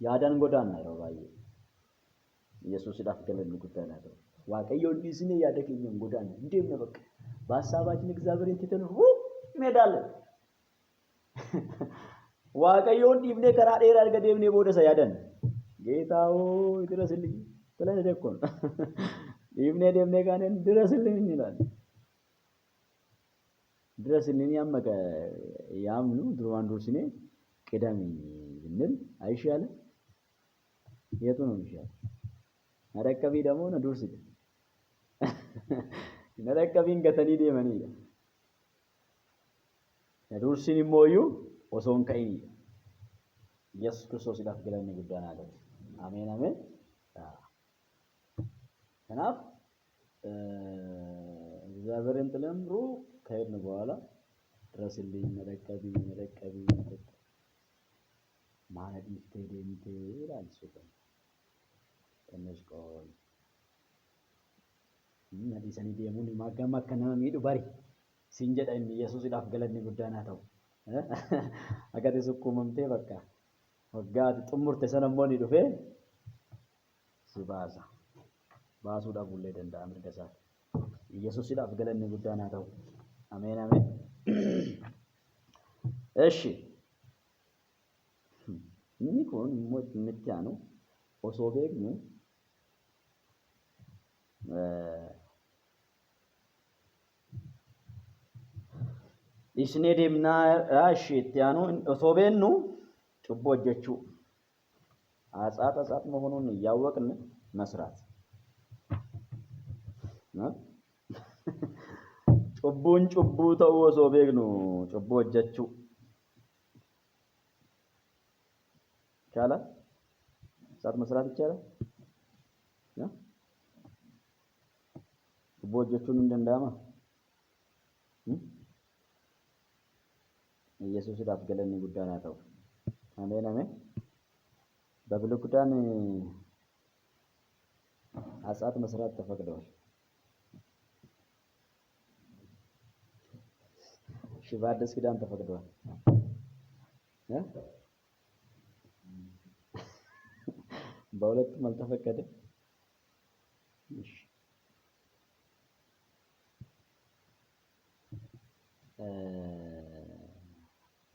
ያዳን ጎዳና ነው ባይ ኢየሱስ ዳፍ ገለኒ ጉዳና ታው ዋቀየው ዲስኔ ያደከኝን ጎዳና እንዴም ነው በቃ በሐሳባችን እግዚአብሔርን ትተን ሩቅ እንሄዳለን። ዋቀየውን ዲብኔ ከራዴራ አርገደምኔ ቦደሰ ያደን ጌታው ይድረስልኝ ብለን ደኮን ዲብኔ ደምኔ ጋነን ድረስልኝ ይላል። ድረስልኝ ያመቀ ያምኑ ድሮዋን ዱርሲኔ ቀዳሚ ብንል አይሻለ የቱ ነው ይሻል? አረከቢ ደግሞ ነው ዱርሲ ነረከቢን ገተኒ ደመኒ ነዱርሲን ሞዩ ኦሶን ከይ ኢየሱስ ክርስቶስ ዳፍ ገለኒ ጉዳና አለው። አሜን አሜን። ከናፍ እግዚአብሔርን ጥለምሩ ከሄድን በኋላ ድረስልኝ ነረከቢ ማለት ይስተደምቴ ይላል ሱቀን ትንሽ ቆይ nadi sani deemuun maagama akka nama miidhu bari siin jedha inni Yesuusiidhaaf galanni guddaanaa ta'u. Agati sukkuumamtee bakka waggaati xumurte sana immoo ni dhufee si baasa. Baasuudhaaf illee danda'a mirga isaati. Yesuusiidhaaf galanni guddaanaa ta'u. Ameen ameen. Eshi inni kun immoo itti aanu osoo beeknu isne deemnaa itti aanu osoo beennu ጩቦ ጀቹ አጻት መሆኑን እያወቅን መስራት ጩቡን ጩቡ ተው ወሶ ቤግኑ ጩቦ ጀቹ ይቻላል። አጻት መስራት ይቻላል። ጩቦ ጀቹን እንደንዳማ ኢየሱስ ዳፍ ገለኒ ጉዳና ተው አሜን አሜን። በብሉይ ኪዳን አጻት መስራት ተፈቅዷል። በአዲስ ኪዳን ተፈቅዷል። በሁለቱም አልተፈቀደም።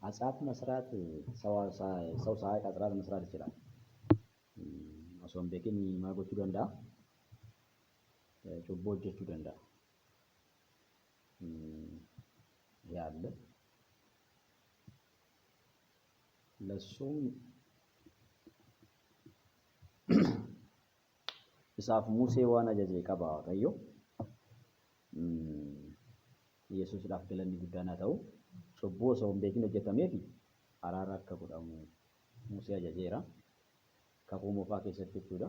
አጻት መስራት ሰው ሳያውቅ አጽራት መስራት ይችላል። አሶም ቤኪን ማጎቹ ደንዳ ጩቦ ጀቹ ደንዳ ያለ ለሱም ኢሳፍ ሙሴ ዋና ጀጄ ቀባ ቀዮ ኢየሱስ ዳፍ ገለኒ ጉዳና ተው ጩቦ ሰው ቤኪን ጀተሜፊ አራራ ከቁዳሙ ሙሴ ጀጄራ ከቆሞፋ ከሰጥቹዳ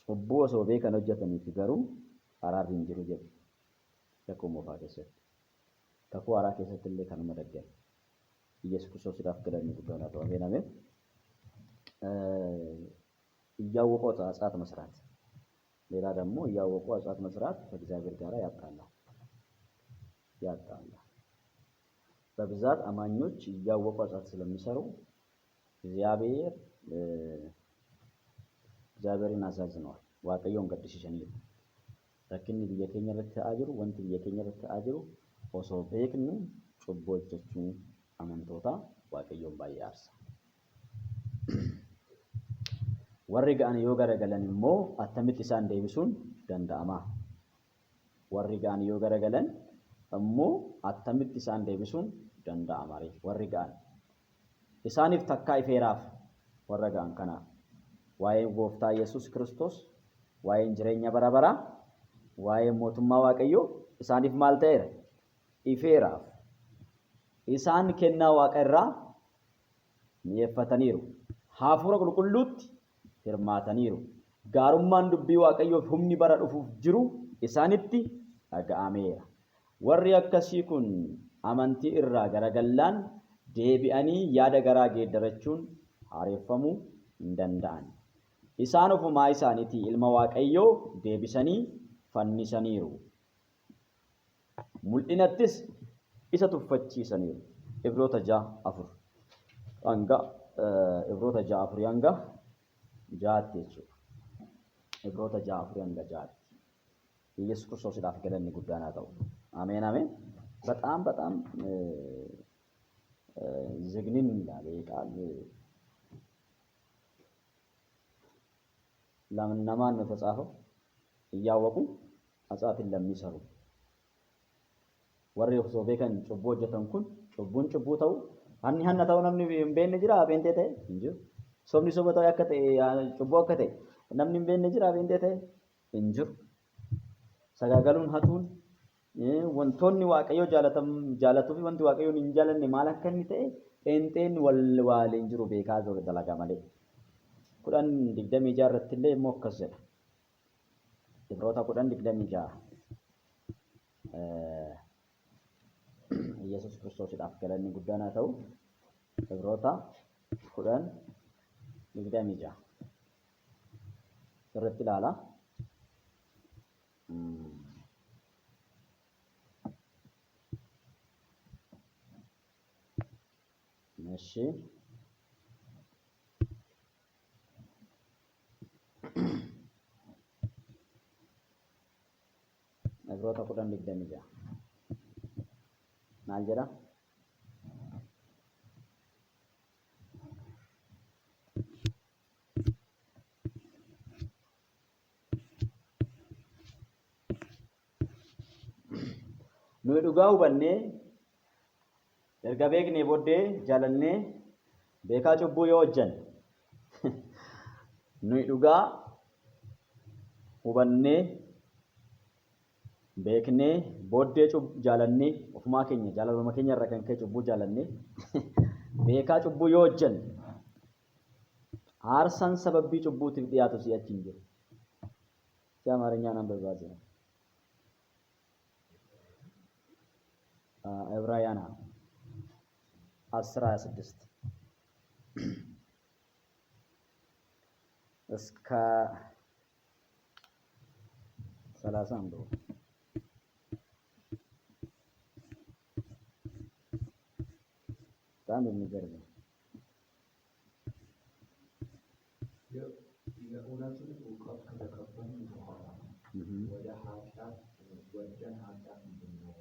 ጩቦ ሰው ቤከን ጀተሜፊ ገሩ አራር እንጅሩ ጀ ከቆሞፋ ከሰጥ ከቋራ ከሰጥለ ከነ መደገ ኢየሱስ ክርስቶስ ዳፍ ገለኒ ጉዳና ተው አሜን አሜን። እያወቁ አጻት መስራት ሌላ ደግሞ እያወቁ አጻት መስራት ከእግዚአብሔር ጋር ያጣላል። በብዛት አማኞች እያወቁ አጻት ስለሚሰሩ እግዚአብሔርን አሳዝነዋል። ዋቀዮን ቀድሽሽን ረክኒ በየከኛ ለተአጅሩ ወንት በየከኛ ለተአጅሩ ኦሶ ቤክኑ ጩቦቹ አመንቶታ ዋቀዮን ባያርሳ warri ga'an yoo garagalan immoo attamitti isaan deebisuun danda'ama. Warri ga'an yoo garagalan immoo attamitti isaan deebisuun danda'ama. Warri ga'an isaaniif takkaa ifeeraaf warra ga'an kanaaf waa'ee gooftaa Yesuus Kiristoos waa'ee jireenya bara baraa waa'ee mootummaa Waaqayyoo isaaniif maal ta'eera ifeeraaf isaan kennaa Waaqa irraa mi'eeffataniiru hafuura qulqulluutti hirmaataniiru gaarummaan dubbii Waaqayyoof humni bara dhufuuf jiru isaanitti dhaga'ameera. Warri akkasii kun amantii irraa garagallaan deebi'anii yaada garaa geeddarachuun haareffamuu hin danda'an. Isaan ofumaa isaaniitii ilma Waaqayyoo deebisanii fannisaniiru. Mul'inattis isa tuffachiisaniiru. Ibroota 6:4 hanga Ibroota 6:4 hanga jaatti jechuudha. Ibroota 6:4 hanga jaatti. ኢየሱስ ክርስቶስ ዳፍ ገለኒ ጉዳና ተው አሜን አሜን። በጣም ዝግኒን ይላል ቃል ለማን ነው ተጻፈው? እያወቁ አጻትን ለሚሰሩ ወሬ ኦሶ ቤከን ጩቦ ጀተንኩን ጩቡን ጩቡ ተው አኒ ሀነታው ነምኒ ቤን ጅራ ቤንቴ ተ እንጂ ሶምኒ ሶበታው ያከተ ጩቦ ከተ ነምኒ ቤን ጅራ ቤንቴ ተ እንጂ ሰጋገሉን ሀቱን ወንቶኒ ዋቀዮ ጃለቱፊ ወንቲ ዋቀዮን እንጃለኒ ማላከኒ ተ ጴንጤን ወልዋል እንጅሩ ቤካዞ ደላጋ ማለ ኩዳን ዲግደም ይጃረትለ ሞከሰ ኢብሮታ ኩዳን ዲግደም ይጃ ኢየሱስ ክርስቶስ ዳፍ ገለኒ ጉዳና ተው ኢብሮታ ኩዳን ዲግደም ይጃ ረትላላ እሺ Ibroota 10:26 maal jedha? Nuyi dhugaa hubannee erga beeknee booddee jaalannee beekaa cubbuu yoo hojjan nuyi dhugaa hubannee beeknee booddee jaalannee ofumaa keenya jaalaluma keenya irra kan ka'e cubbuu jaalannee beekaa cubbuu yoo hojjan aarsaan sababii cubbuutiif dhiyaatu si'achi hin jiru. Si amaarinyaan አንብባዜ ዕብራውያን 10:26 እስከ 30 አንብቡ። በጣም የሚገርም ነው። የእውነትን እውቀት ከተቀበልን በኋላ ወደ ኃጢአት ወደን ኃጢአት እንድንኖር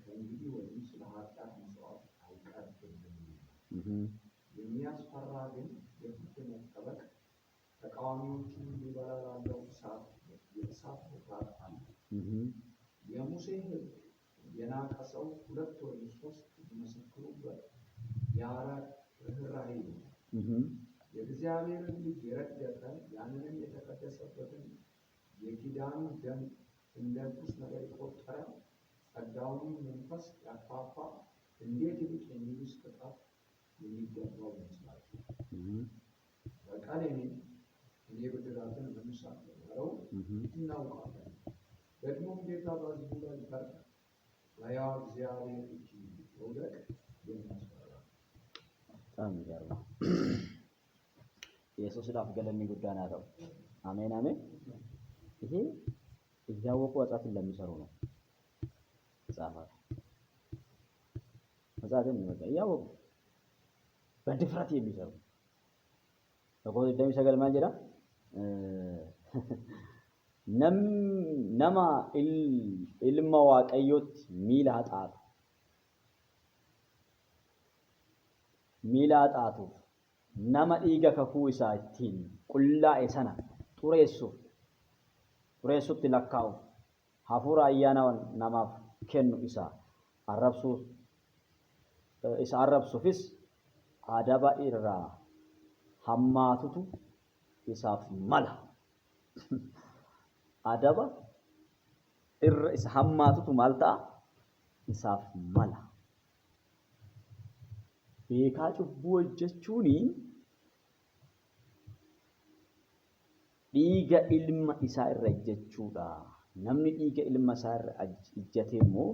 ከእንግዲህ ወዲህ ስለ ኃጢአት መስዋዕት አይቀርብልንም። የሚያስፈራ ግን የፍርድ መጠበቅ ተቃዋሚዎችን ሊበላ ላለው የእሳት እሳት አለ። የሙሴ ሕግ የናቀ ሰው 2 ወይም 3 ቢመሰክሩበት ያለ ርኅራኄ ነው። የእግዚአብሔርን ልጅ የረገጠ ያንንም የተቀደሰበትን የኪዳኑ ደም እንደ ርኩስ ነገር የቆጠረ ጸጋውንም መንፈስ ያፋፋ እንዴት ይልቅ የሚብስ ቅጣት የሚገባው ይመስላችሁ? በቀል እኔ ብድራትን እመልሳለሁ ያለው እናውቃለን። ደግሞም ጌታ በሕዝቡ ላይ ይፈርዳል። በሕያው እግዚአብሔር እጅ መውደቅ የሚያስፈራ በጣም ይገርማል። ኢየሱስ ዳፍ ገለኒ ጉዳና ነው። አሜን አሜን። ይሄ እያወቁ ኃጢአትን ለሚሰሩ ነው ጻፋት ኃጢአትን እያወቁ በድፍረት የሚሰሩ ለቆ እንደሚሰገል ማንጀራ ነማ ኢልማ ዋቀዮት ሚላ ጣቱ nama dhiiga kakuu isaa ittiin qullaa'e sana xureessutti lakkaa'u hafuura ayyaana namaaf kennu isa arrabsuufis adaba irraa hammaatutu isaaf mala. Adaba irra isa hammaatutu maal ta'a? Isaaf mala. Beekaa cubbuu hojjechuuni dhiiga ilma isaa irra ejjechuudha. Namni dhiiga ilma isaa irra ejjete immoo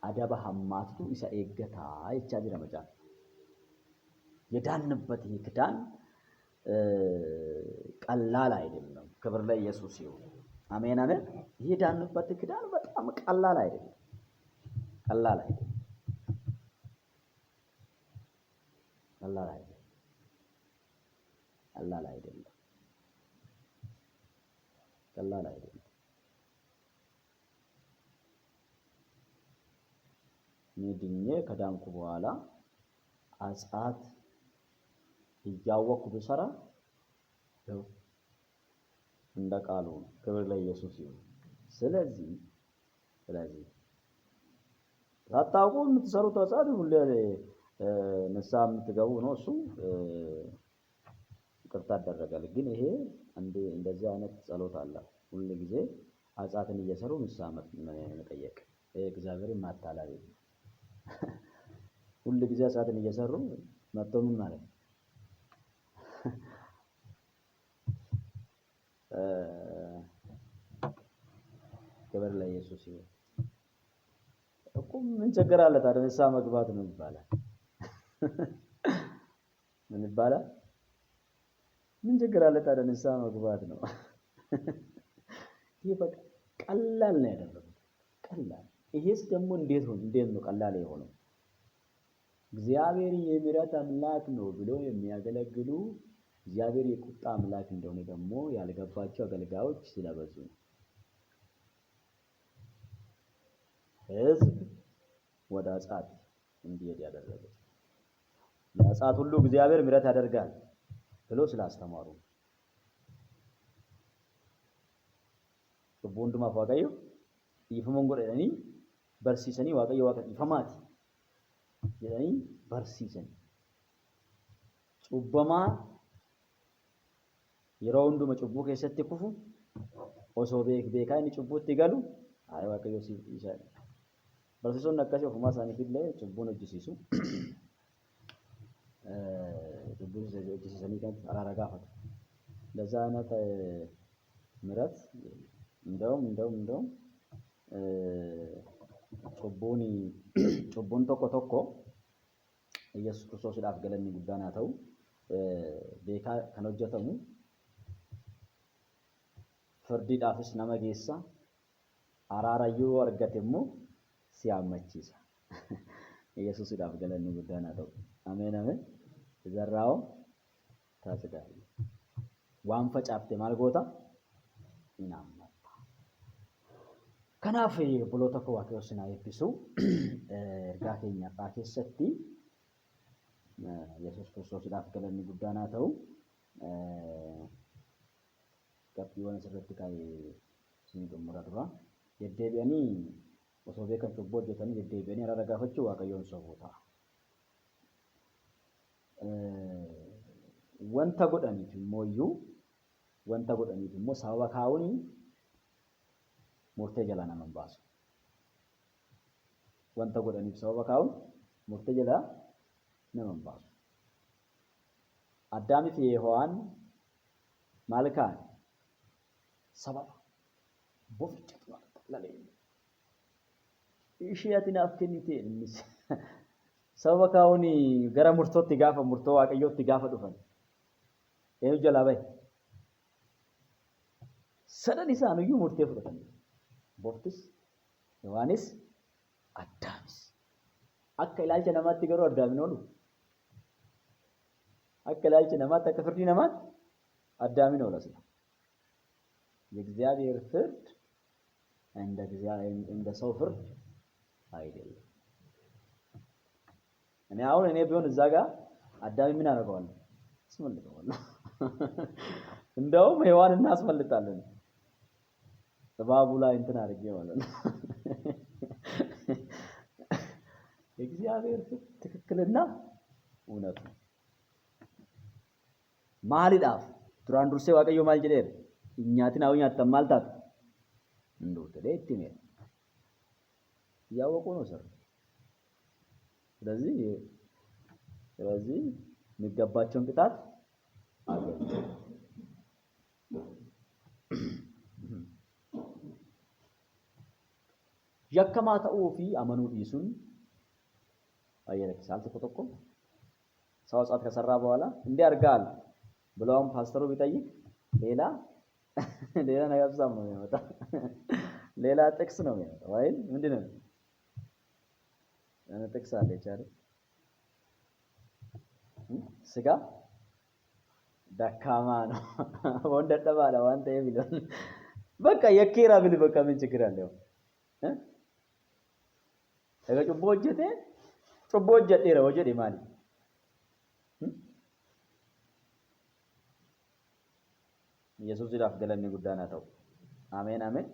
adaba hammaatutu isa eeggataa jechaa jira macaafa. የዳንበት ክዳን ቀላል አይደለም። ክብር ለኢየሱስ ይሁን። አሜን አሜን። የዳንበት ክዳን በጣም ቀላል አይደለም። ቀላል አይደለም። ቀላል አይደለም። ቀላል አይደለም። ቀላል አይደለም። ድኜ ከዳንኩ በኋላ አጽአት እያወቅኩ ብሰራ ያው እንደ ቃሉ ነው። ክብር ለኢየሱስ ይሁን። ስለዚህ ሳታውቁ የምትሰሩት አጽአት ሁሌ ንስሐ የምትገቡ ነው። እሱ ይቅርታ ይደረጋል። ግን ይሄ እንደዚህ አይነት ጸሎት አለ። ሁሉ ጊዜ አጽአትን እየሰሩ ንስሐ መጠየቅ እግዚአብሔርን ማታለል። ሁሉ ጊዜ አጽአትን እየሰሩ መጥቶ ምን ማለት ነው? ክብር ለኢየሱስ ይሁን። እኮ ምን ችግር አለ ታዲያ? ንስሐ መግባት ነው ይባላል። ምን ይባላል? ምን ችግር አለ ታዲያ? ንስሐ መግባት ነው። ይሄ በቃ ቀላል ነው ያደረጉት። ቀላል። ይሄስ ደግሞ እንዴት ነው ቀላል የሆነው? እግዚአብሔር የምሕረት አምላክ ነው ብሎ የሚያገለግሉ እግዚአብሔር የቁጣ አምላክ እንደሆነ ደግሞ ያልገባቸው አገልጋዮች ስለበዙ ነው። ሕዝብ ወደ አጽአት እንዲሄድ ያደረገው ለአጽአት ሁሉ እግዚአብሔር ምሕረት ያደርጋል ብሎ ስላስተማሩ ቡንዱማ ዋቀዮ ይፈመን ጎደኒ በርሲሰኒ ዋቀዮ ይፈማት jedhanii barsiisan. cubbamaa yeroo hunduma cubbuu keessatti kufu osoo beekaa inni cubbuutti galu haa waaqayyo siif dhiisaa. Barsiisonni akkasii ofumaa isaaniitillee cubbuun hojjisiisu. Cubbuu hojjisiisanii kan araara gaafatu. እንደዛ አይነት ምሕረት እንደውም cubbuun tokko tokko Yesuus Kiristoosiidhaaf galanni guddaan haa ta'u beekaa kan hojjetamu firdiidhaafis nama geessa araara yoo argate immoo si hammachiisa. Yesuusiidhaaf galanni guddaan haa ta'u. Ameen ameen. Zarraa'oo taasisaa. Waan facaaftee maal goota? Hin hammatta. Kanaaf buloota koo waaqayyo isin haa eebbisu. Ergaa keenya irraa keessatti Yesuus Kiristoosiidhaaf galanni guddaan haa ta'u. Qabxiiwwan asirratti kaa'ee isin xumura dura. Deddeebi'anii osoo beekan cubbuu hojjetanii deddeebi'anii araara gaafachuu waaqayyoon soboota. Wanta godhaniif immoo sababa kaa'uun murtee jalaa nama hin baasu. Wanta godhaniif sababa kaa'uun murtee jalaa nama hin baasu. Addaamii fi Hewaan maal kaa'an? Sababa boficha lalee. Ishee ati naaf kennite innis sababa kaa'uun gara murtootti gaafa murtoo waaqayyootti gaafa dhufan eenyu jalaa bahe? Sadan isaaniyyuu murtee fudhatan. Boftis, Hewaanis, Addaamis. Akka ilaalcha namaatti garuu Addaamin oolu. Akka ilaalcha namaatti akka firdii namaatti Addaamin oola sila. የእግዚአብሔር ፍርድ እንደ ሰው ፍርድ አይደለም። እኔ ቢሆን እዛ ጋር አዳም ምን አደርገዋለሁ? አስመልጠዋለሁ። እንደውም ሔዋን እናስመልጣለን። እባቡ ላይ እንትን አድርጌ ማለት ነው። የእግዚአብሔር ፍርድ ትክክልና እውነት ነው። ማሊዳፍ ዱራን ዱርሴ waaqayyo maal jedheera? Nyaatiin haawwi nyaattan maal taatu? Hinduutee itti meera. Yaawwa sir. ስለዚህ የሚገባቸውን ቅጣት አገኙ። yakkamaa ta'uu fi amanuu dhiisuun ayyaanaksaal tokko tokko ሰው ጻት ከሰራ በኋላ እንዲህ አድርጋል ብለውም ፓስተሩ ቢጠይቅ ሌላ ነገር ዛም ነው የሚያመጣው። ሌላ ጥቅስ ነው የሚያመጣው አይደል? ምንድነው? እኔ ጥቅስ አለች አይደል? ስጋ ደካማ ነው ወንድ ተባለ ዋንተ ይብላል። በቃ የኪራ ብል በቃ ምን ችግር አለው? ጩቦ ጀቴራ ወጀዴ ማለት ኢየሱስ ይላፍ ገለኒ ጉዳና ተው። አሜን አሜን።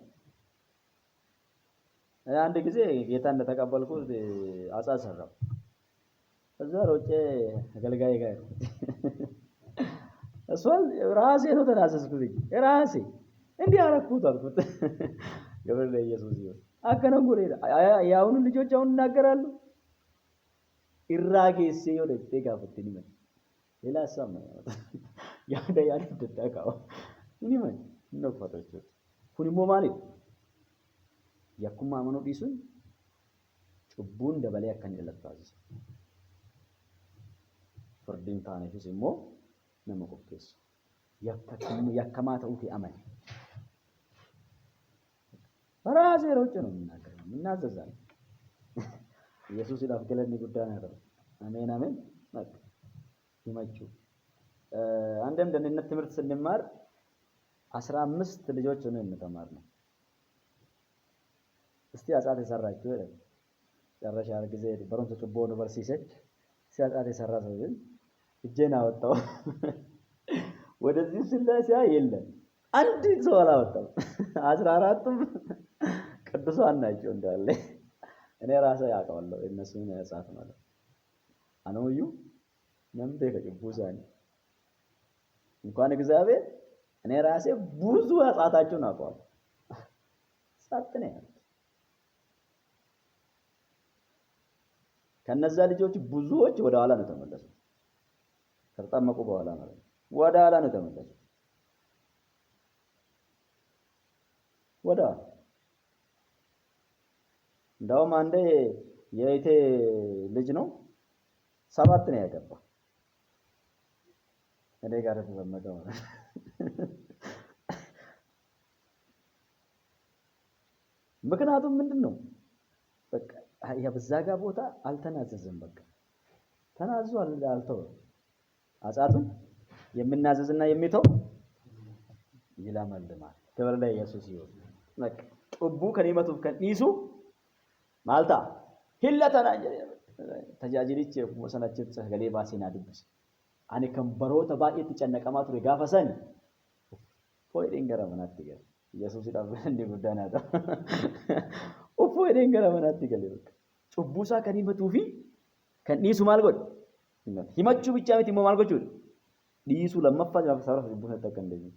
አንድ ጊዜ ጌታ እንደተቀበልኩት አጻ ሰራው። እዛ ሮጬ አገልጋይ ጋር እሷል ራሴ ነው ተናዘዝኩኝ። ራሴ እንዲህ አረኩት አልኩት። ገበል ለኢየሱስ ይሁን። አከነጉሬ ያውኑ ልጆች አሁን እናገራሉ። ኢራጌሴ ወደቴ ጋፍትኝ ነው ሌላ ሰማኝ ያንደ ያን ተጠቃው ምን ነው ፈቶች ኩኒሞ ማለት ያኩማ ማኑ ዲሱን ጩቡን ደበለ ያከን ይለጣዝ ፍርድን ታነፊስ ሞ ነመቆከስ ያከማተው አመል ራሴ ሮጭ ነው የምናገረው እናዘዛለን። ኢየሱስ ይላፍ ገለኒ ጉዳና ነው። አሜን አሜን። ይመቹ አንደም ደህንነት ትምህርት ስንማር 15 ልጆች ሆነን ተማርነው። እስቲ አጻት የሰራችሁ ጨረሻ ጊዜ በሮንቶ ጩቦ ዩኒቨርሲቲ ሲያጻት የሰራ ሰው ግን እጄን አወጣው። ወደዚህ ስለሲያ የለም አንድ ሰው አላወጣም። 14ቱም ቅዱሳን ናቸው እንዳለ እኔ ራሴ ያውቀዋለሁ። እነሱን ያጻት ማለት አኖዩ Nam beeka cubbuu isaanii. እንኳን እግዚአብሔር እኔ ራሴ ብዙ ኃጢአታቸውን አውቀዋለሁ። ጸጥ ነው ያሉት። ከነዛ ልጆች ብዙዎች ወደ ኋላ ነው ተመለሱት። ከተጠመቁ በኋላ ማለት ነው። ወደ ኋላ ነው ተመለሱት። ወደ ኋላ እንደውም አንዴ የእህቴ ልጅ ነው 7 ነው ያገባው። እኔ ጋር ተጠመቀ ማለት ምክንያቱም ምንድነው በቃ በዛ ጋር ቦታ አልተናዘዘም። በቃ ተናዞ አልተወም። ኃጢአቱን የምናዘዝና የሚተው ይለመልማል። ክብር ለኢየሱስ ይሁን። በቃ ጩቡ ከኒመቱ ከኒሱ ማልታ ሂለተና ተጃጅሊች ወሰናችን ሰገሌ ባሲና ድብስ አኔ ከንበሮተ ባኤት ጨነቀማ ቱሬ ጋፈሰን ፎይ ደንገረ መናት ይገል ኢየሱስ ይዳብን እንደ ጉዳና ዳ ፎይ ደንገረ መናት ይገል በቃ ጩቡሳ ከኒመቱ ፊ ከኒሱ ማልጎድ ሂመቹ ብቻ ቤት ማልጎቹ ዲሱ ለመፋ ያፈሰራ ጩቡ ተጠቀም እንደዚህ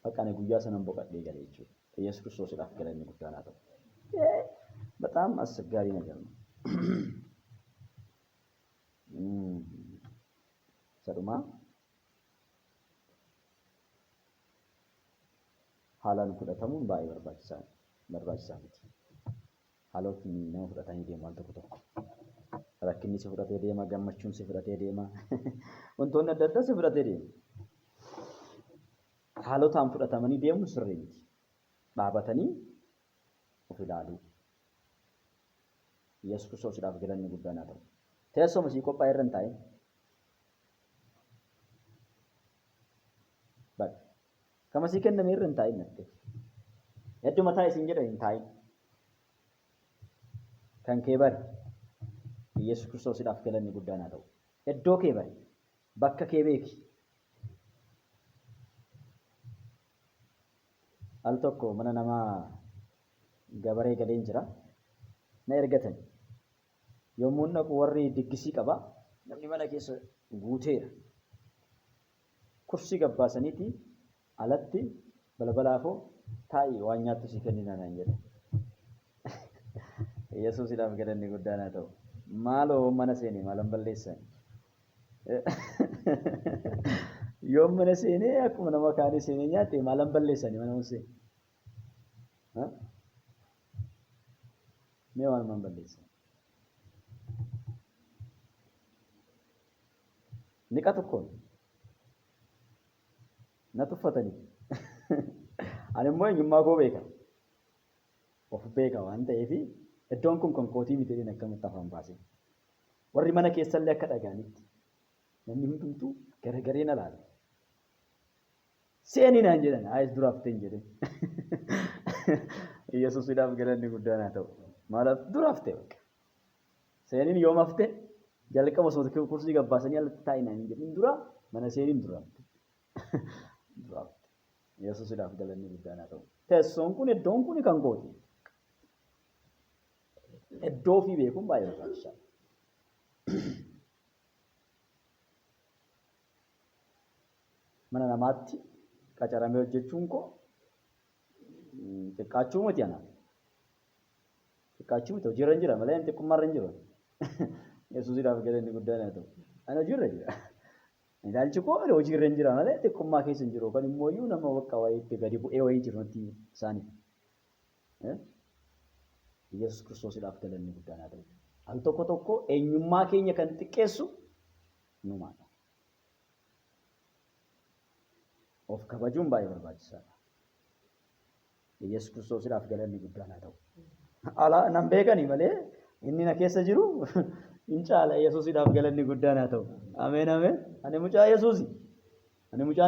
በቃ ነው ጉያ ሰነን ቦቀጥ ይገል ይቹ ኢየሱስ ክርስቶስ ይዳፍከለኝ ጉዳና ዳ በጣም አስቸጋሪ ነገር ነው። ሰዱማ ሐላን ፍለተሙን ባይ በርባችሳ ሐሎት ነው ፍለታኝ ደማል ተኩቶ ረክኒ ሲፍራቴ ደማ ገመቹን ሲፍራቴ ደማ ወንቶነ ደደ ሲፍራቴ ደማ ሐሎታን ፍለተመኒ ደሙ ስሪኝ ባባተኒ ኡፊላሉ ኢየሱስ ክርስቶስ ዳፍ ገለኝ ጉዳና ተው ተሶ መሲ ቆጳ ይረንታይ በቃ ከመሲ ከነ ይረንታይ ነጥ እዱ መታይ ሲንጀደ እንታይ ከንኬበር ኢየሱስ ክርስቶስ ዳፍ ገለኝ ጉዳና ተው እዶ ኬበር በከ ኬቤክ አልተኮ መነናማ ገበሬ ገደኝ ጅራ ነርገተን የሙነቁ ወሪ ድግሲ ቀባ ነምኒ መነ ኬስ ጉቴራ ኩርሲ ገባሰኒቲ አለቲ በለበላፎ ታይ ዋኛቱ ሲከኒና ናንጀለ ኢየሱስ ይላም ገደኒ ጉዳና ተው ማሎ መነሴኒ ማለም በለሰን ዮም መነሴኒ አኩመ ነመካኒ ሴኒኛቴ ማለም በለሰኒ መነውሴ ሜዋን መንበለሰ ንቀት እኮ ነጥፈተኒ አለሞ ይማጎ ቤካ ኦፍ ቤካ አንተ ኤፊ እዶንኩም ኮንኮቲ ሚቴሪ ነከመጣፋን ባሴ ወሪ መነ ከሰለ ከዳጋኒት ነሚምቱምቱ ገረገሬና ላለ ሴኒና እንጀና አይስ ዱራፍተ እንጀደ ኢየሱስ ይዳፍ ገለኒ ጉዳና ተው ማለት ዱራፍተ በቃ ሴኒን yoomafte jalqaba soo kursi gabbaasanii alatti taa'ina hin jedhin dura mana seeniin duramte duramte Yesuus idaaf galanni guddaan haa ta'u teessoon kun iddoon kun kan gooti iddoo fi beekuun baay'ee barbaachisaadha mana namaatti qacaramee hojjechuun koo xiqqaachuu miti ana xiqqaachuu miti hojiirra hin jira malee xiqqummaarra hin jiru Yesuus idaaf galanni guddaan haa ta'u ana hojiirra jira ilaalchi koo hojiirra hin jira malee xiqqummaa keessa hin jiru kan immoo iyyuu nama bakka wayiitti gadi bu'ee wayii jiru natti isaaniif Yesuus Kiristoos idaaf galanni guddaan haa ta'u al tokko tokko eenyummaa keenya kan xiqqeessu numaadha of kabajuun baay'ee barbaachisaadha Yesuus Kiristoos idaaf galanni guddaan haa ta'u ala nan beekani malee inni na keessa jiru incaala Yesuus idaaf galanni guddaan haa ta'u ameen ameen ani mucaa Yesuusi ani mucaa